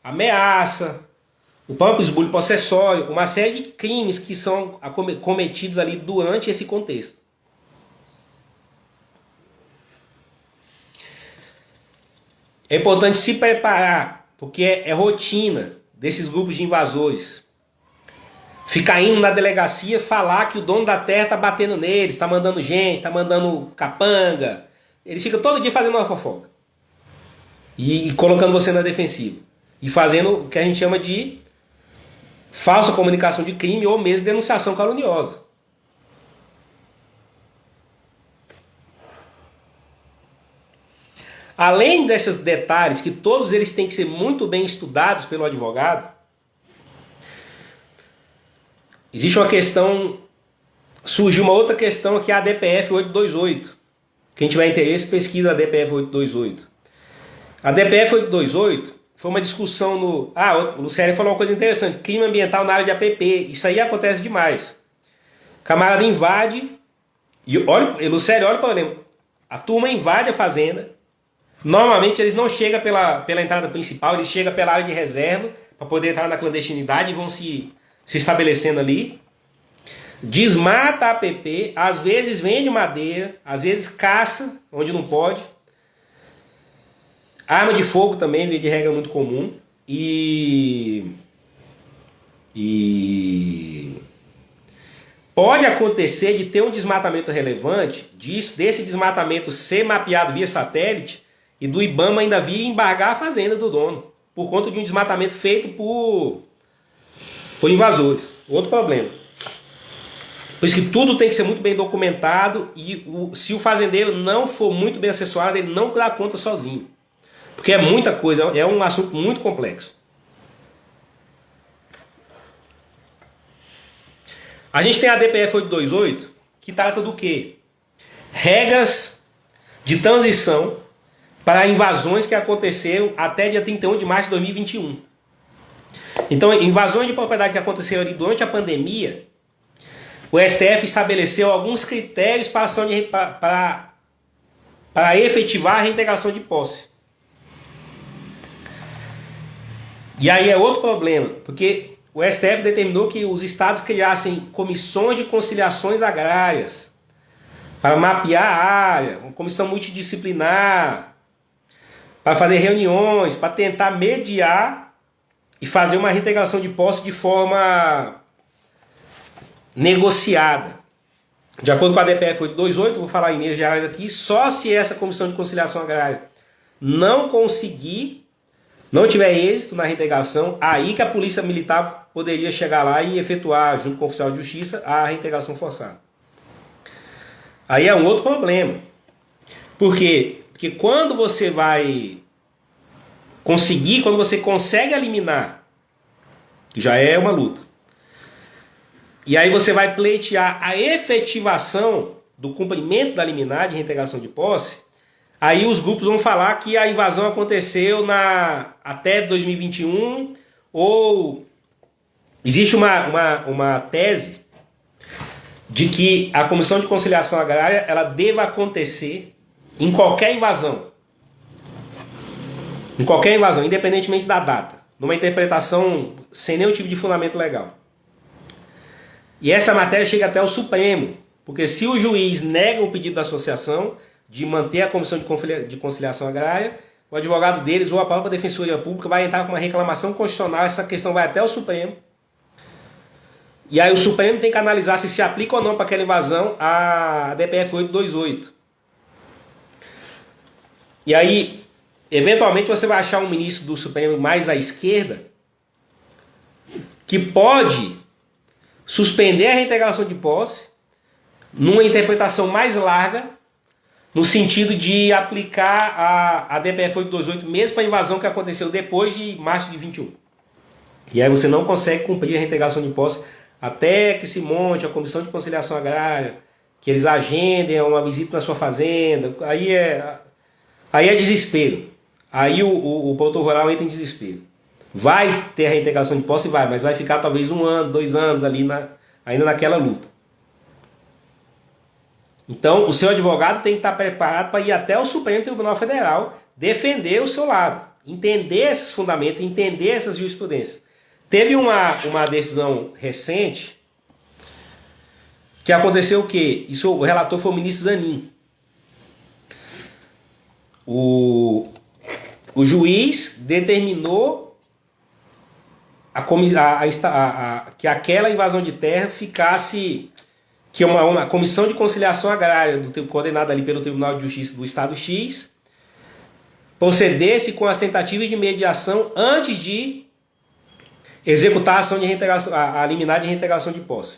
ameaça, o próprio esbulho possessório, uma série de crimes que são cometidos ali durante esse contexto. É importante se preparar, porque é rotina desses grupos de invasores ficar indo na delegacia falar que o dono da terra está batendo neles, está mandando gente, está mandando capanga. Eles ficam todo dia fazendo uma fofoca e colocando você na defensiva e fazendo o que a gente chama de falsa comunicação de crime ou mesmo denunciação caluniosa. Além desses detalhes, que todos eles têm que ser muito bem estudados pelo advogado, existe uma questão, surgiu uma outra questão que é a DPF 828. Quem tiver interesse, pesquisa a DPF 828. A DPF 828 foi uma discussão no... o Lucélio falou uma coisa interessante, crime ambiental na área de APP. Isso aí acontece demais. O camarada invade, e Lucélio, olha o problema. A turma invade a fazenda. Normalmente eles não chegam pela entrada principal, eles chegam pela área de reserva para poder entrar na clandestinidade e vão se estabelecendo ali. Desmata a APP, às vezes vende madeira, às vezes caça onde não pode. Arma de fogo também, via de regra, é muito comum. E pode acontecer de ter um desmatamento relevante, desse desmatamento ser mapeado via satélite e do IBAMA ainda vir embargar a fazenda do dono, por conta de um desmatamento feito por por invasores. Outro problema. Por isso que tudo tem que ser muito bem documentado e se o fazendeiro não for muito bem assessorado, ele não dá conta sozinho. Porque é muita coisa, é um assunto muito complexo. A gente tem a DPF 828, que trata do quê? Regras de transição para invasões que aconteceram até dia 31 de março de 2021. Então, invasões de propriedade que aconteceram ali durante a pandemia, o STF estabeleceu alguns critérios para efetivar a reintegração de posse. E aí é outro problema, porque o STF determinou que os estados criassem comissões de conciliações agrárias para mapear a área, uma comissão multidisciplinar, para fazer reuniões, para tentar mediar e fazer uma reintegração de posse de forma negociada. De acordo com a DPF 828, vou falar em linhas gerais aqui, só se essa comissão de conciliação agrária não conseguir, não tiver êxito na reintegração, aí que a polícia militar poderia chegar lá e efetuar, junto com o oficial de justiça, a reintegração forçada. Aí é um outro problema. Por quê? Porque quando você vai conseguir, quando você consegue eliminar, que já é uma luta, e aí você vai pleitear a efetivação do cumprimento da liminar de reintegração de posse, aí os grupos vão falar que a invasão aconteceu até 2021, ou existe uma tese de que a Comissão de Conciliação Agrária ela deva acontecer em qualquer invasão. Em qualquer invasão, independentemente da data. Numa interpretação sem nenhum tipo de fundamento legal. E essa matéria chega até o Supremo, porque se o juiz nega o pedido da associação de manter a Comissão de Conciliação Agrária, o advogado deles ou a própria Defensoria Pública vai entrar com uma reclamação constitucional, essa questão vai até o Supremo. E aí o Supremo tem que analisar se aplica ou não para aquela invasão a DPF 828. E aí, eventualmente você vai achar um ministro do Supremo mais à esquerda que pode suspender a reintegração de posse numa interpretação mais larga, no sentido de aplicar a DPF 828 mesmo para a invasão que aconteceu depois de março de 21. E aí você não consegue cumprir a reintegração de posse até que se monte a Comissão de Conciliação Agrária, que eles agendem uma visita na sua fazenda. Aí é desespero. Aí o produtor rural entra em desespero. Vai ter a reintegração de posse? Vai, mas vai ficar talvez 1 ano, 2 anos ali ainda naquela luta. Então, o seu advogado tem que estar preparado para ir até o Supremo Tribunal Federal defender o seu lado, entender esses fundamentos, entender essas jurisprudências. Teve uma decisão recente que aconteceu o quê? Isso, o relator foi o ministro Zanin. O juiz determinou que aquela invasão de terra ficasse, que uma comissão de conciliação agrária coordenada ali pelo Tribunal de Justiça do Estado X procedesse com as tentativas de mediação antes de executar a ação de reintegração, a liminar de reintegração de posse.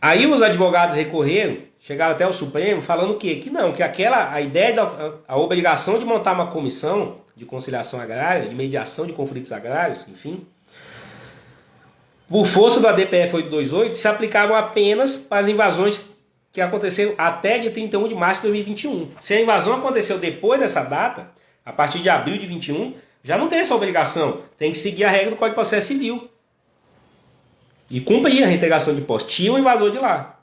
Aí os advogados recorreram, chegaram até o Supremo falando o quê? Que não, que a ideia a obrigação de montar uma comissão de conciliação agrária, de mediação de conflitos agrários, enfim, por força do DPF 828, se aplicavam apenas para as invasões que aconteceram até dia 31 de março de 2021. Se a invasão aconteceu depois dessa data, a partir de abril de 21, já não tem essa obrigação. Tem que seguir a regra do Código de Processo Civil. E cumprir a reintegração de posse. Tira o invasor de lá.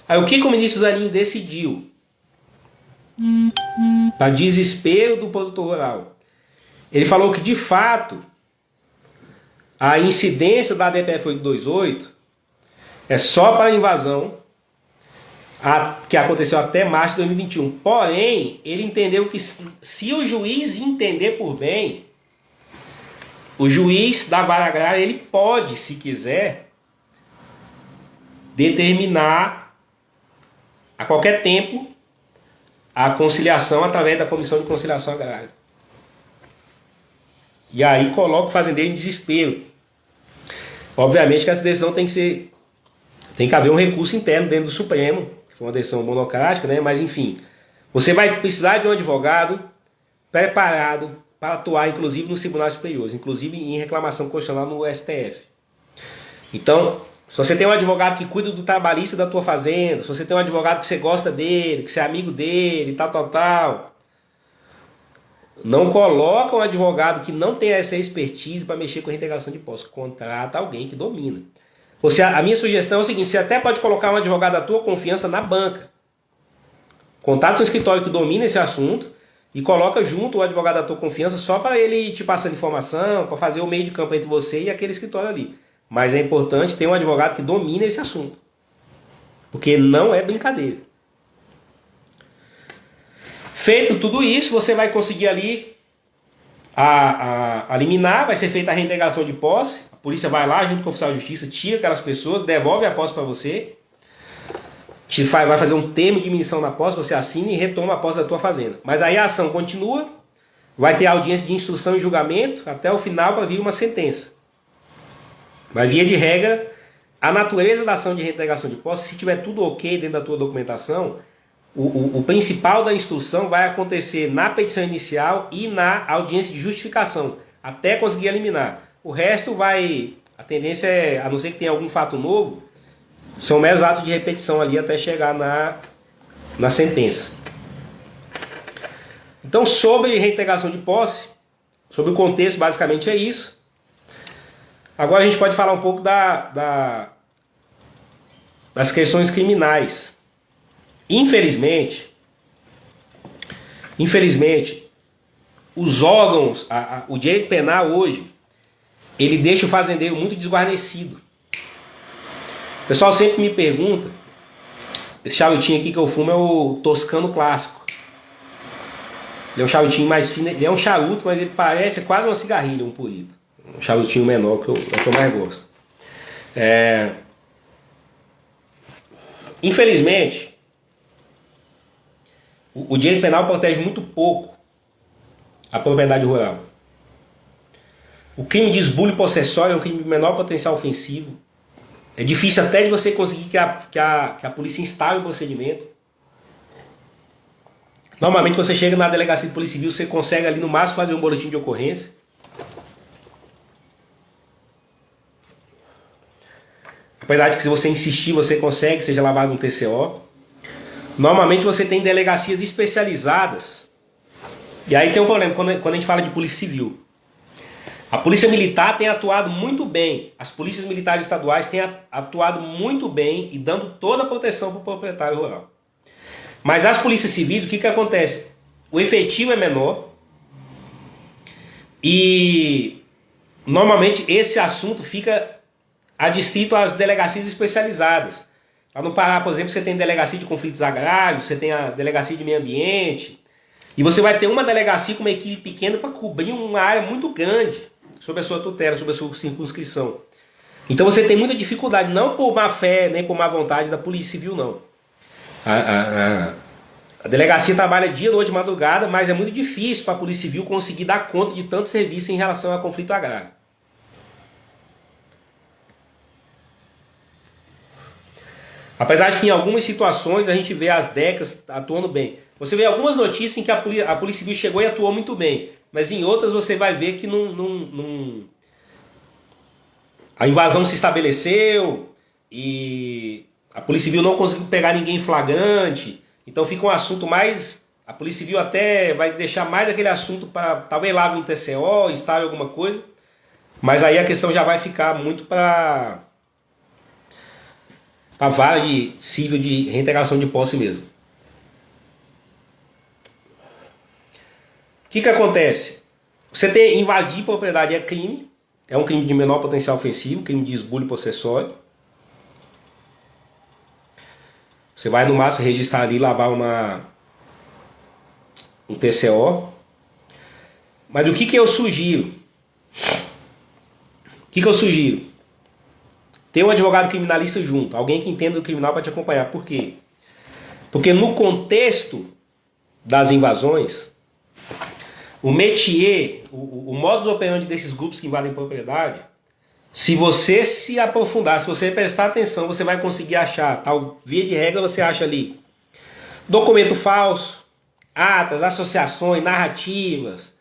Aí o que o ministro Zanin decidiu? Para desespero do produtor rural. Ele falou que, de fato, a incidência da DPF 828 é só para a invasão que aconteceu até março de 2021. Porém, ele entendeu que se o juiz entender por bem, o juiz da vara agrária, ele pode, se quiser, determinar a qualquer tempo a conciliação através da Comissão de Conciliação Agrária. E aí coloca o fazendeiro em desespero. Obviamente que essa decisão tem que haver um recurso interno dentro do Supremo, que foi uma decisão monocrática, né? Mas enfim, você vai precisar de um advogado preparado para atuar, inclusive, nos tribunais superiores, inclusive em reclamação constitucional no STF. Então, se você tem um advogado que cuida do trabalhista da tua fazenda, se você tem um advogado que você gosta dele, que você é amigo dele, tal, não coloca um advogado que não tenha essa expertise para mexer com a reintegração de posse. Contrata alguém que domina. A minha sugestão é o seguinte: você até pode colocar um advogado da tua confiança na banca. Contata um escritório que domina esse assunto e coloca junto o advogado da tua confiança só para ele te passar informação, para fazer o meio de campo entre você e aquele escritório ali. Mas é importante ter um advogado que domine esse assunto. Porque não é brincadeira. Feito tudo isso, você vai conseguir ali a liminar, vai ser feita a reintegração de posse, a polícia vai lá junto com o oficial de justiça, tira aquelas pessoas, devolve a posse para você, vai fazer um termo de missão na posse, você assina e retoma a posse da tua fazenda. Mas aí a ação continua, vai ter audiência de instrução e julgamento até o final para vir uma sentença. Mas via de regra, a natureza da ação de reintegração de posse, se tiver tudo ok dentro da tua documentação, o principal da instrução vai acontecer na petição inicial e na audiência de justificação, até conseguir eliminar. O resto a tendência é, a não ser que tenha algum fato novo, são meros atos de repetição ali até chegar na sentença. Então, sobre reintegração de posse, sobre o contexto, basicamente é isso. Agora a gente pode falar um pouco das questões criminais. Infelizmente, os órgãos, o direito penal hoje, ele deixa o fazendeiro muito desguarnecido. O pessoal sempre me pergunta, esse charutinho aqui que eu fumo é o Toscano Clássico. Ele é um charutinho mais fino, ele é um charuto, mas ele parece quase uma cigarrilha, um purito. Um charutinho menor que é o que eu mais gosto. Infelizmente, o direito penal protege muito pouco a propriedade rural. O crime de esbulho possessório é um crime de menor potencial ofensivo. É difícil até de você conseguir que a polícia instale o procedimento. Normalmente você chega na delegacia de polícia civil, você consegue ali no máximo fazer um boletim de ocorrência. Apesar de que se você insistir, você consegue, seja lavado um TCO. Normalmente você tem delegacias especializadas. E aí tem um problema quando a gente fala de polícia civil. A polícia militar tem atuado muito bem. As polícias militares estaduais têm atuado muito bem e dando toda a proteção para o proprietário rural. Mas as polícias civis, o que acontece? O efetivo é menor. E normalmente esse assunto fica adstrito às delegacias especializadas. Lá no Pará, por exemplo, você tem delegacia de conflitos agrários, você tem a delegacia de meio ambiente, e você vai ter uma delegacia com uma equipe pequena para cobrir uma área muito grande sobre a sua tutela, sobre a sua circunscrição. Então você tem muita dificuldade, não por má fé, nem por má vontade da polícia civil, não. A delegacia trabalha dia, noite, madrugada, mas é muito difícil para a polícia civil conseguir dar conta de tanto serviço em relação a conflito agrário. Apesar de que em algumas situações a gente vê as DECAs atuando bem. Você vê algumas notícias em que a Polícia Civil chegou e atuou muito bem. Mas em outras você vai ver que a invasão se estabeleceu e a Polícia Civil não conseguiu pegar ninguém em flagrante. Então fica um assunto mais... A Polícia Civil até vai deixar mais aquele assunto para talvez lá no TCO, instale alguma coisa. Mas aí a questão já vai ficar muito para a vara civil de reintegração de posse mesmo. O que acontece? Você invadir propriedade é crime, é um crime de menor potencial ofensivo, crime de esbulho possessório. Você vai no máximo registrar ali, lavar um TCO. Mas o que eu sugiro? O que eu sugiro? Ter um advogado criminalista junto, alguém que entenda do criminal para te acompanhar. Por quê? Porque no contexto das invasões, O métier, o modus operandi desses grupos que invadem propriedade, se você se aprofundar, se você prestar atenção, você vai conseguir achar, tal via de regra você acha ali documento falso, atas, associações, narrativas,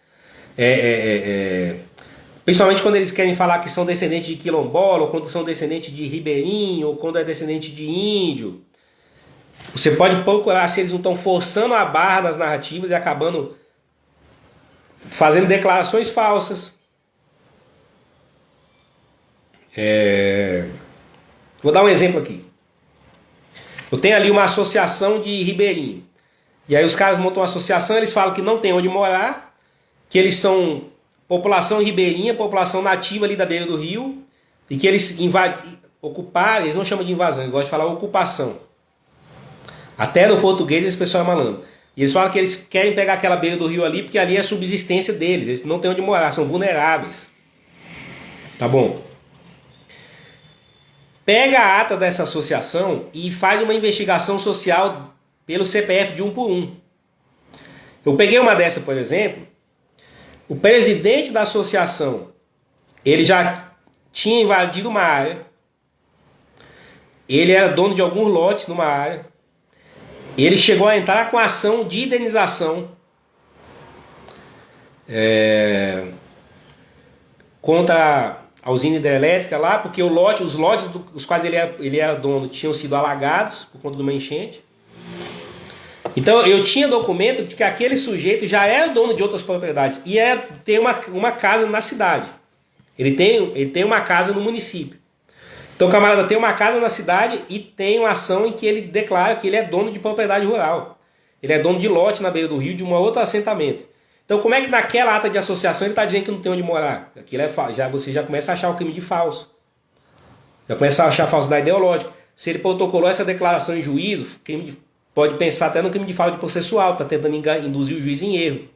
principalmente quando eles querem falar que são descendentes de quilombola, ou quando são descendentes de ribeirinho, ou quando é descendente de índio. Você pode procurar se eles não estão forçando a barra nas narrativas e acabando fazendo declarações falsas. Vou dar um exemplo aqui. Eu tenho ali uma associação de ribeirinho. E aí os caras montam uma associação, eles falam que não tem onde morar, que eles são população ribeirinha, população nativa ali da beira do rio, e que eles ocuparam, eles não chamam de invasão, eles gostam de falar ocupação. Até no português esse pessoal é malandro. E eles falam que eles querem pegar aquela beira do rio ali, porque ali é a subsistência deles, eles não têm onde morar, são vulneráveis. Tá bom? Pega a ata dessa associação e faz uma investigação social pelo CPF de um por um. Eu peguei uma dessa, por exemplo. O presidente da associação, ele já tinha invadido uma área. Ele era dono de alguns lotes numa área. Ele chegou a entrar com ação de indenização contra a usina hidrelétrica lá, porque os lotes dos quais ele era dono tinham sido alagados por conta de uma enchente. Então eu tinha documento de que aquele sujeito já era dono de outras propriedades e tem uma casa na cidade. Ele tem uma casa no município. Então o camarada tem uma casa na cidade e tem uma ação em que ele declara que ele é dono de propriedade rural. Ele é dono de lote na beira do rio de um outro assentamento. Então como é que naquela ata de associação ele está dizendo que não tem onde morar? Aquilo você já começa a achar o crime de falso. Já começa a achar falsidade ideológica. Se ele protocolou essa declaração em juízo, pode pensar até no crime de fraude processual, está tentando induzir o juiz em erro.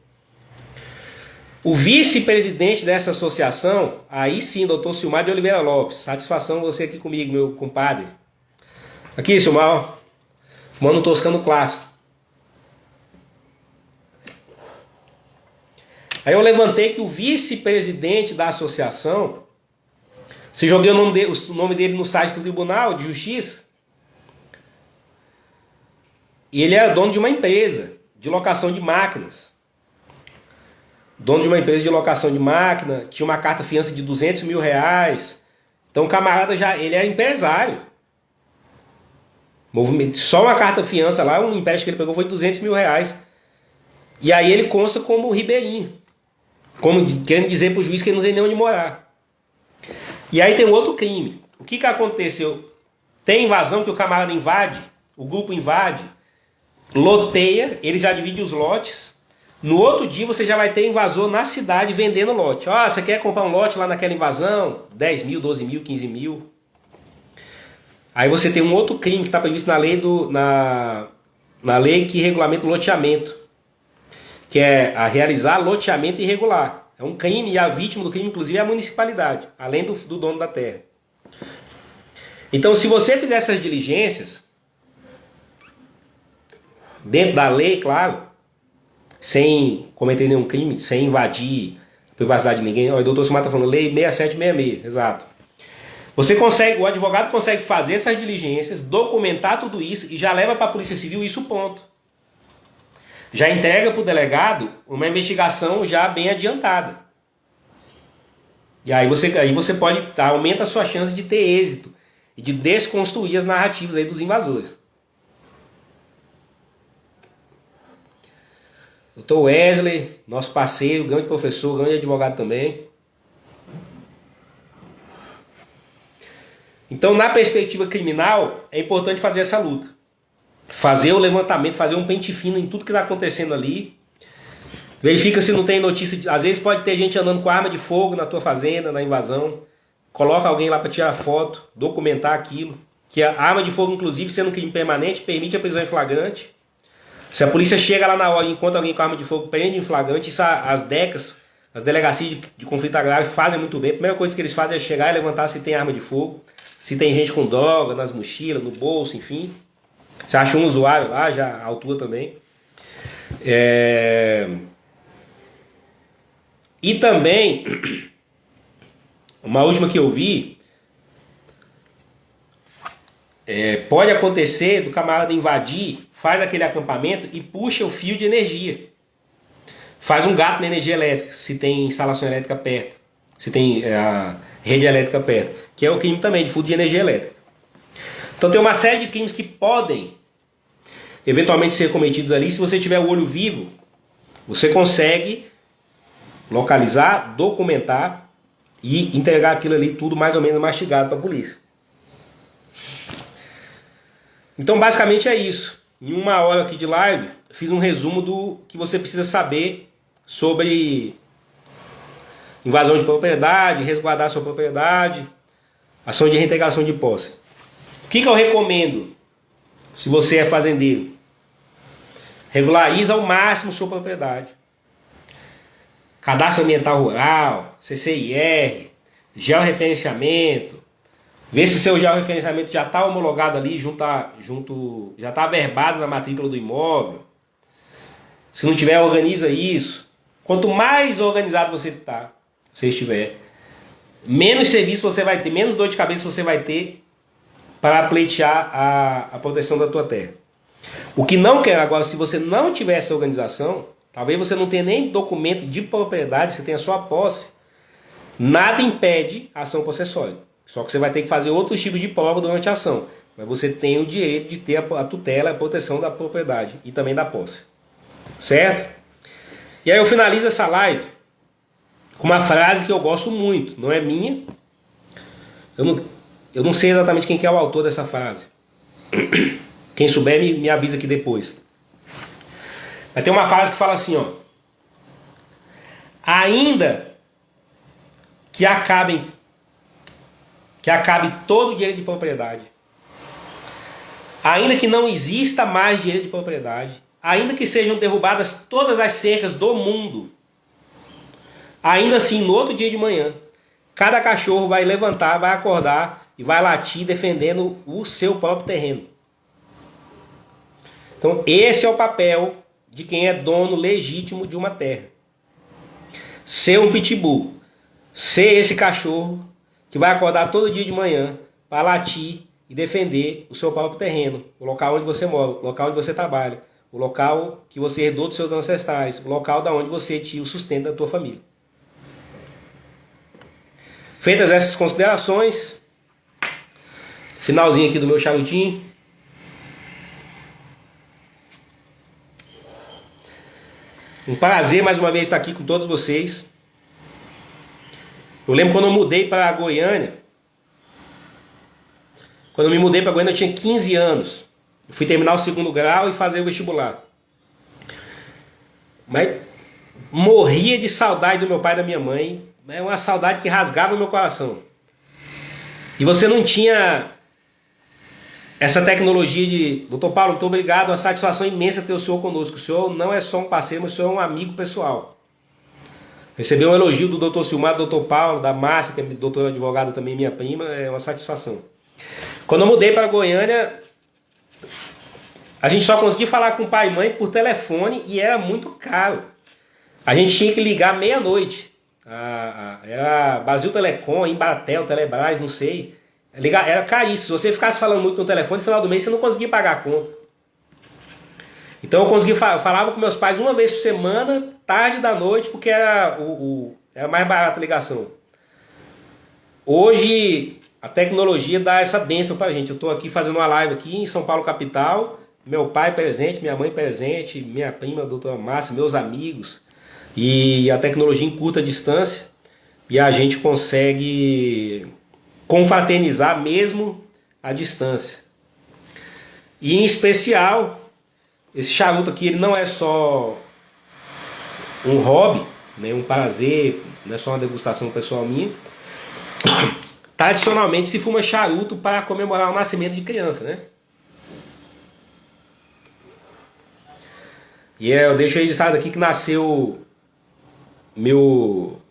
O vice-presidente dessa associação, aí sim, doutor Silmar de Oliveira Lopes. Satisfação você aqui comigo, meu compadre. Aqui, Silmar, fumando um toscano clássico. Aí eu levantei que o vice-presidente da associação, se joguei o nome dele no site do Tribunal de Justiça, e ele era dono de uma empresa de locação de máquinas. Dono de uma empresa de locação de máquina, tinha uma carta fiança de R$200 mil. Então o camarada ele era empresário. Só uma carta fiança lá, um empréstimo que ele pegou foi R$200 mil. E aí ele consta como ribeirinho. Querendo dizer para o juiz que ele não tem nem onde morar. E aí tem outro crime. O que aconteceu? Tem invasão que o camarada invade, o grupo invade, loteia, ele já divide os lotes. No outro dia você já vai ter invasor na cidade vendendo lote. Você quer comprar um lote lá naquela invasão? 10 mil, 12 mil, 15 mil. Aí você tem um outro crime que está previsto na lei que regulamenta o loteamento, que é a realizar loteamento irregular. É um crime e a vítima do crime, inclusive, é a municipalidade, além do dono da terra. Então, se você fizer essas diligências, dentro da lei, claro, sem cometer nenhum crime, sem invadir a privacidade de ninguém. O doutor Silmar está falando lei 6766, exato. O advogado consegue fazer essas diligências, documentar tudo isso e já leva para a Polícia Civil isso, ponto. Já entrega para o delegado uma investigação já bem adiantada. E aí você pode aumenta a sua chance de ter êxito e de desconstruir as narrativas aí dos invasores. Doutor Wesley, nosso parceiro, grande professor, grande advogado também. Então, na perspectiva criminal, é importante fazer essa luta. Fazer o levantamento, fazer um pente fino em tudo que está acontecendo ali. Verifica se não tem notícia. Às vezes pode ter gente andando com arma de fogo na tua fazenda, na invasão. Coloca alguém lá para tirar foto, documentar aquilo. Que a arma de fogo, inclusive, sendo um crime permanente, permite a prisão em flagrante. Se a polícia chega lá na hora e encontra alguém com arma de fogo, prende em flagrante. Isso as DECAS, as delegacias de conflito agrário, fazem muito bem. A primeira coisa que eles fazem é chegar e levantar se tem arma de fogo. Se tem gente com droga nas mochilas, no bolso, enfim. Você acha um usuário lá, já a altura também. E também, uma última que eu vi, pode acontecer do camarada invadir, faz aquele acampamento e puxa o fio de energia. Faz um gato na energia elétrica, se tem instalação elétrica perto, se tem a rede elétrica perto, que é o crime também de furto de energia elétrica. Então tem uma série de crimes que podem eventualmente ser cometidos ali. Se você tiver o olho vivo, você consegue localizar, documentar e entregar aquilo ali tudo mais ou menos mastigado para a polícia. Então basicamente é isso. Em 1 hora aqui de live, fiz um resumo do que você precisa saber sobre invasão de propriedade, resguardar sua propriedade, ação de reintegração de posse. O que eu recomendo se você é fazendeiro? Regulariza ao máximo sua propriedade. Cadastro Ambiental Rural, CCIR, georreferenciamento. Vê se o seu georreferenciamento já está homologado ali, já está averbado na matrícula do imóvel. Se não tiver, organiza isso. Quanto mais organizado você estiver, menos serviço você vai ter, menos dor de cabeça você vai ter para pleitear a proteção da tua terra. O que não quer agora, se você não tiver essa organização, talvez você não tenha nem documento de propriedade, você tenha só a posse, nada impede a ação possessória. Só que você vai ter que fazer outro tipo de prova durante a ação. Mas você tem o direito de ter a tutela, a proteção da propriedade e também da posse. Certo? E aí eu finalizo essa live com uma frase que eu gosto muito. Não é minha. Eu não sei exatamente quem que é o autor dessa frase. Quem souber me avisa aqui depois. Mas tem uma frase que fala assim, ó. Ainda que acabe todo o direito de propriedade, ainda que não exista mais direito de propriedade, ainda que sejam derrubadas todas as cercas do mundo, ainda assim, no outro dia de manhã, cada cachorro vai levantar, vai acordar e vai latir defendendo o seu próprio terreno. Então, esse é o papel de quem é dono legítimo de uma terra. Ser um pitbull, ser esse cachorro que vai acordar todo dia de manhã para latir e defender o seu próprio terreno, o local onde você mora, o local onde você trabalha, o local que você herdou dos seus ancestrais, o local da onde você tinha o sustento da tua família. Feitas essas considerações, finalzinho aqui do meu charutinho. Um prazer mais uma vez estar aqui com todos vocês. Eu lembro quando eu mudei para Goiânia. Quando eu me mudei para Goiânia eu tinha 15 anos. Eu fui terminar o 2º grau e fazer o vestibular. Mas morria de saudade do meu pai e da minha mãe. É uma saudade que rasgava o meu coração. E você não tinha essa tecnologia de... Doutor Paulo, muito obrigado, uma satisfação imensa ter o senhor conosco. O senhor não é só um parceiro, mas o senhor é um amigo pessoal. Receber um elogio do doutor Silmar, do doutor Paulo, da Márcia, que é doutora advogada também, minha prima, é uma satisfação. Quando eu mudei para Goiânia, a gente só conseguia falar com pai e mãe por telefone e era muito caro. A gente tinha que ligar meia-noite. Era Brasil Telecom, Embratel, Telebrás, não sei. Era caríssimo. Se você ficasse falando muito no telefone, no final do mês você não conseguia pagar a conta. Então eu falava com meus pais uma vez por semana, tarde da noite, porque era mais barata a ligação. Hoje a tecnologia dá essa bênção pra gente. Eu estou aqui fazendo uma live aqui em São Paulo capital, meu pai presente, minha mãe presente, minha prima, a doutora Márcia, meus amigos, e a tecnologia em curta distância, e a gente consegue confraternizar mesmo à distância. E em especial, esse charuto aqui, ele não é só um hobby, né, um prazer, não é só uma degustação pessoal minha. Tradicionalmente se fuma charuto para comemorar o nascimento de criança, né? E eu deixo registrado aqui que nasceu o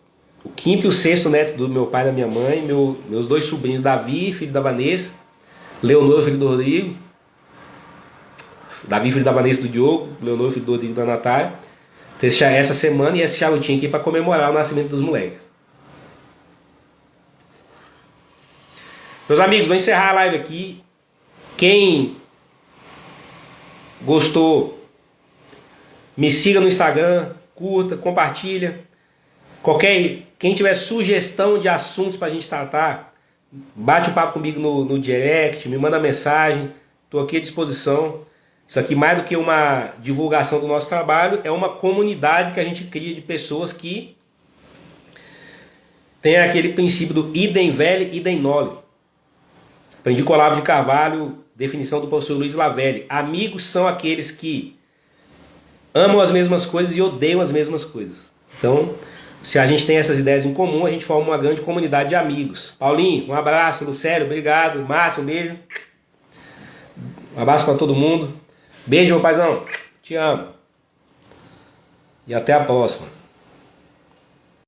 5º e o 6º neto do meu pai e da minha mãe, meus 2 sobrinhos, Davi, filho da Vanessa, Leonor, filho do Rodrigo, Davi, filho da Vanessa e do Diogo, Leonor, filho do Rodrigo e da Natália. essa semana e esse charutinho aqui para comemorar o nascimento dos moleques. Meus amigos, vou encerrar a live aqui. Quem gostou, me siga no Instagram, curta, compartilha. Quem tiver sugestão de assuntos pra gente tratar, bate um papo comigo no direct, me manda mensagem, tô aqui à disposição. Isso aqui, mais do que uma divulgação do nosso trabalho, é uma comunidade que a gente cria de pessoas que tem aquele princípio do idem vele, idem nole. Aprendi com Olavo de Carvalho, definição do professor Luiz Lavelli. Amigos são aqueles que amam as mesmas coisas e odeiam as mesmas coisas. Então, se a gente tem essas ideias em comum, a gente forma uma grande comunidade de amigos. Paulinho, um abraço. Lucélio, obrigado. Márcio, um beijo. Um abraço para todo mundo. Beijo, meu paizão. Te amo. E até a próxima.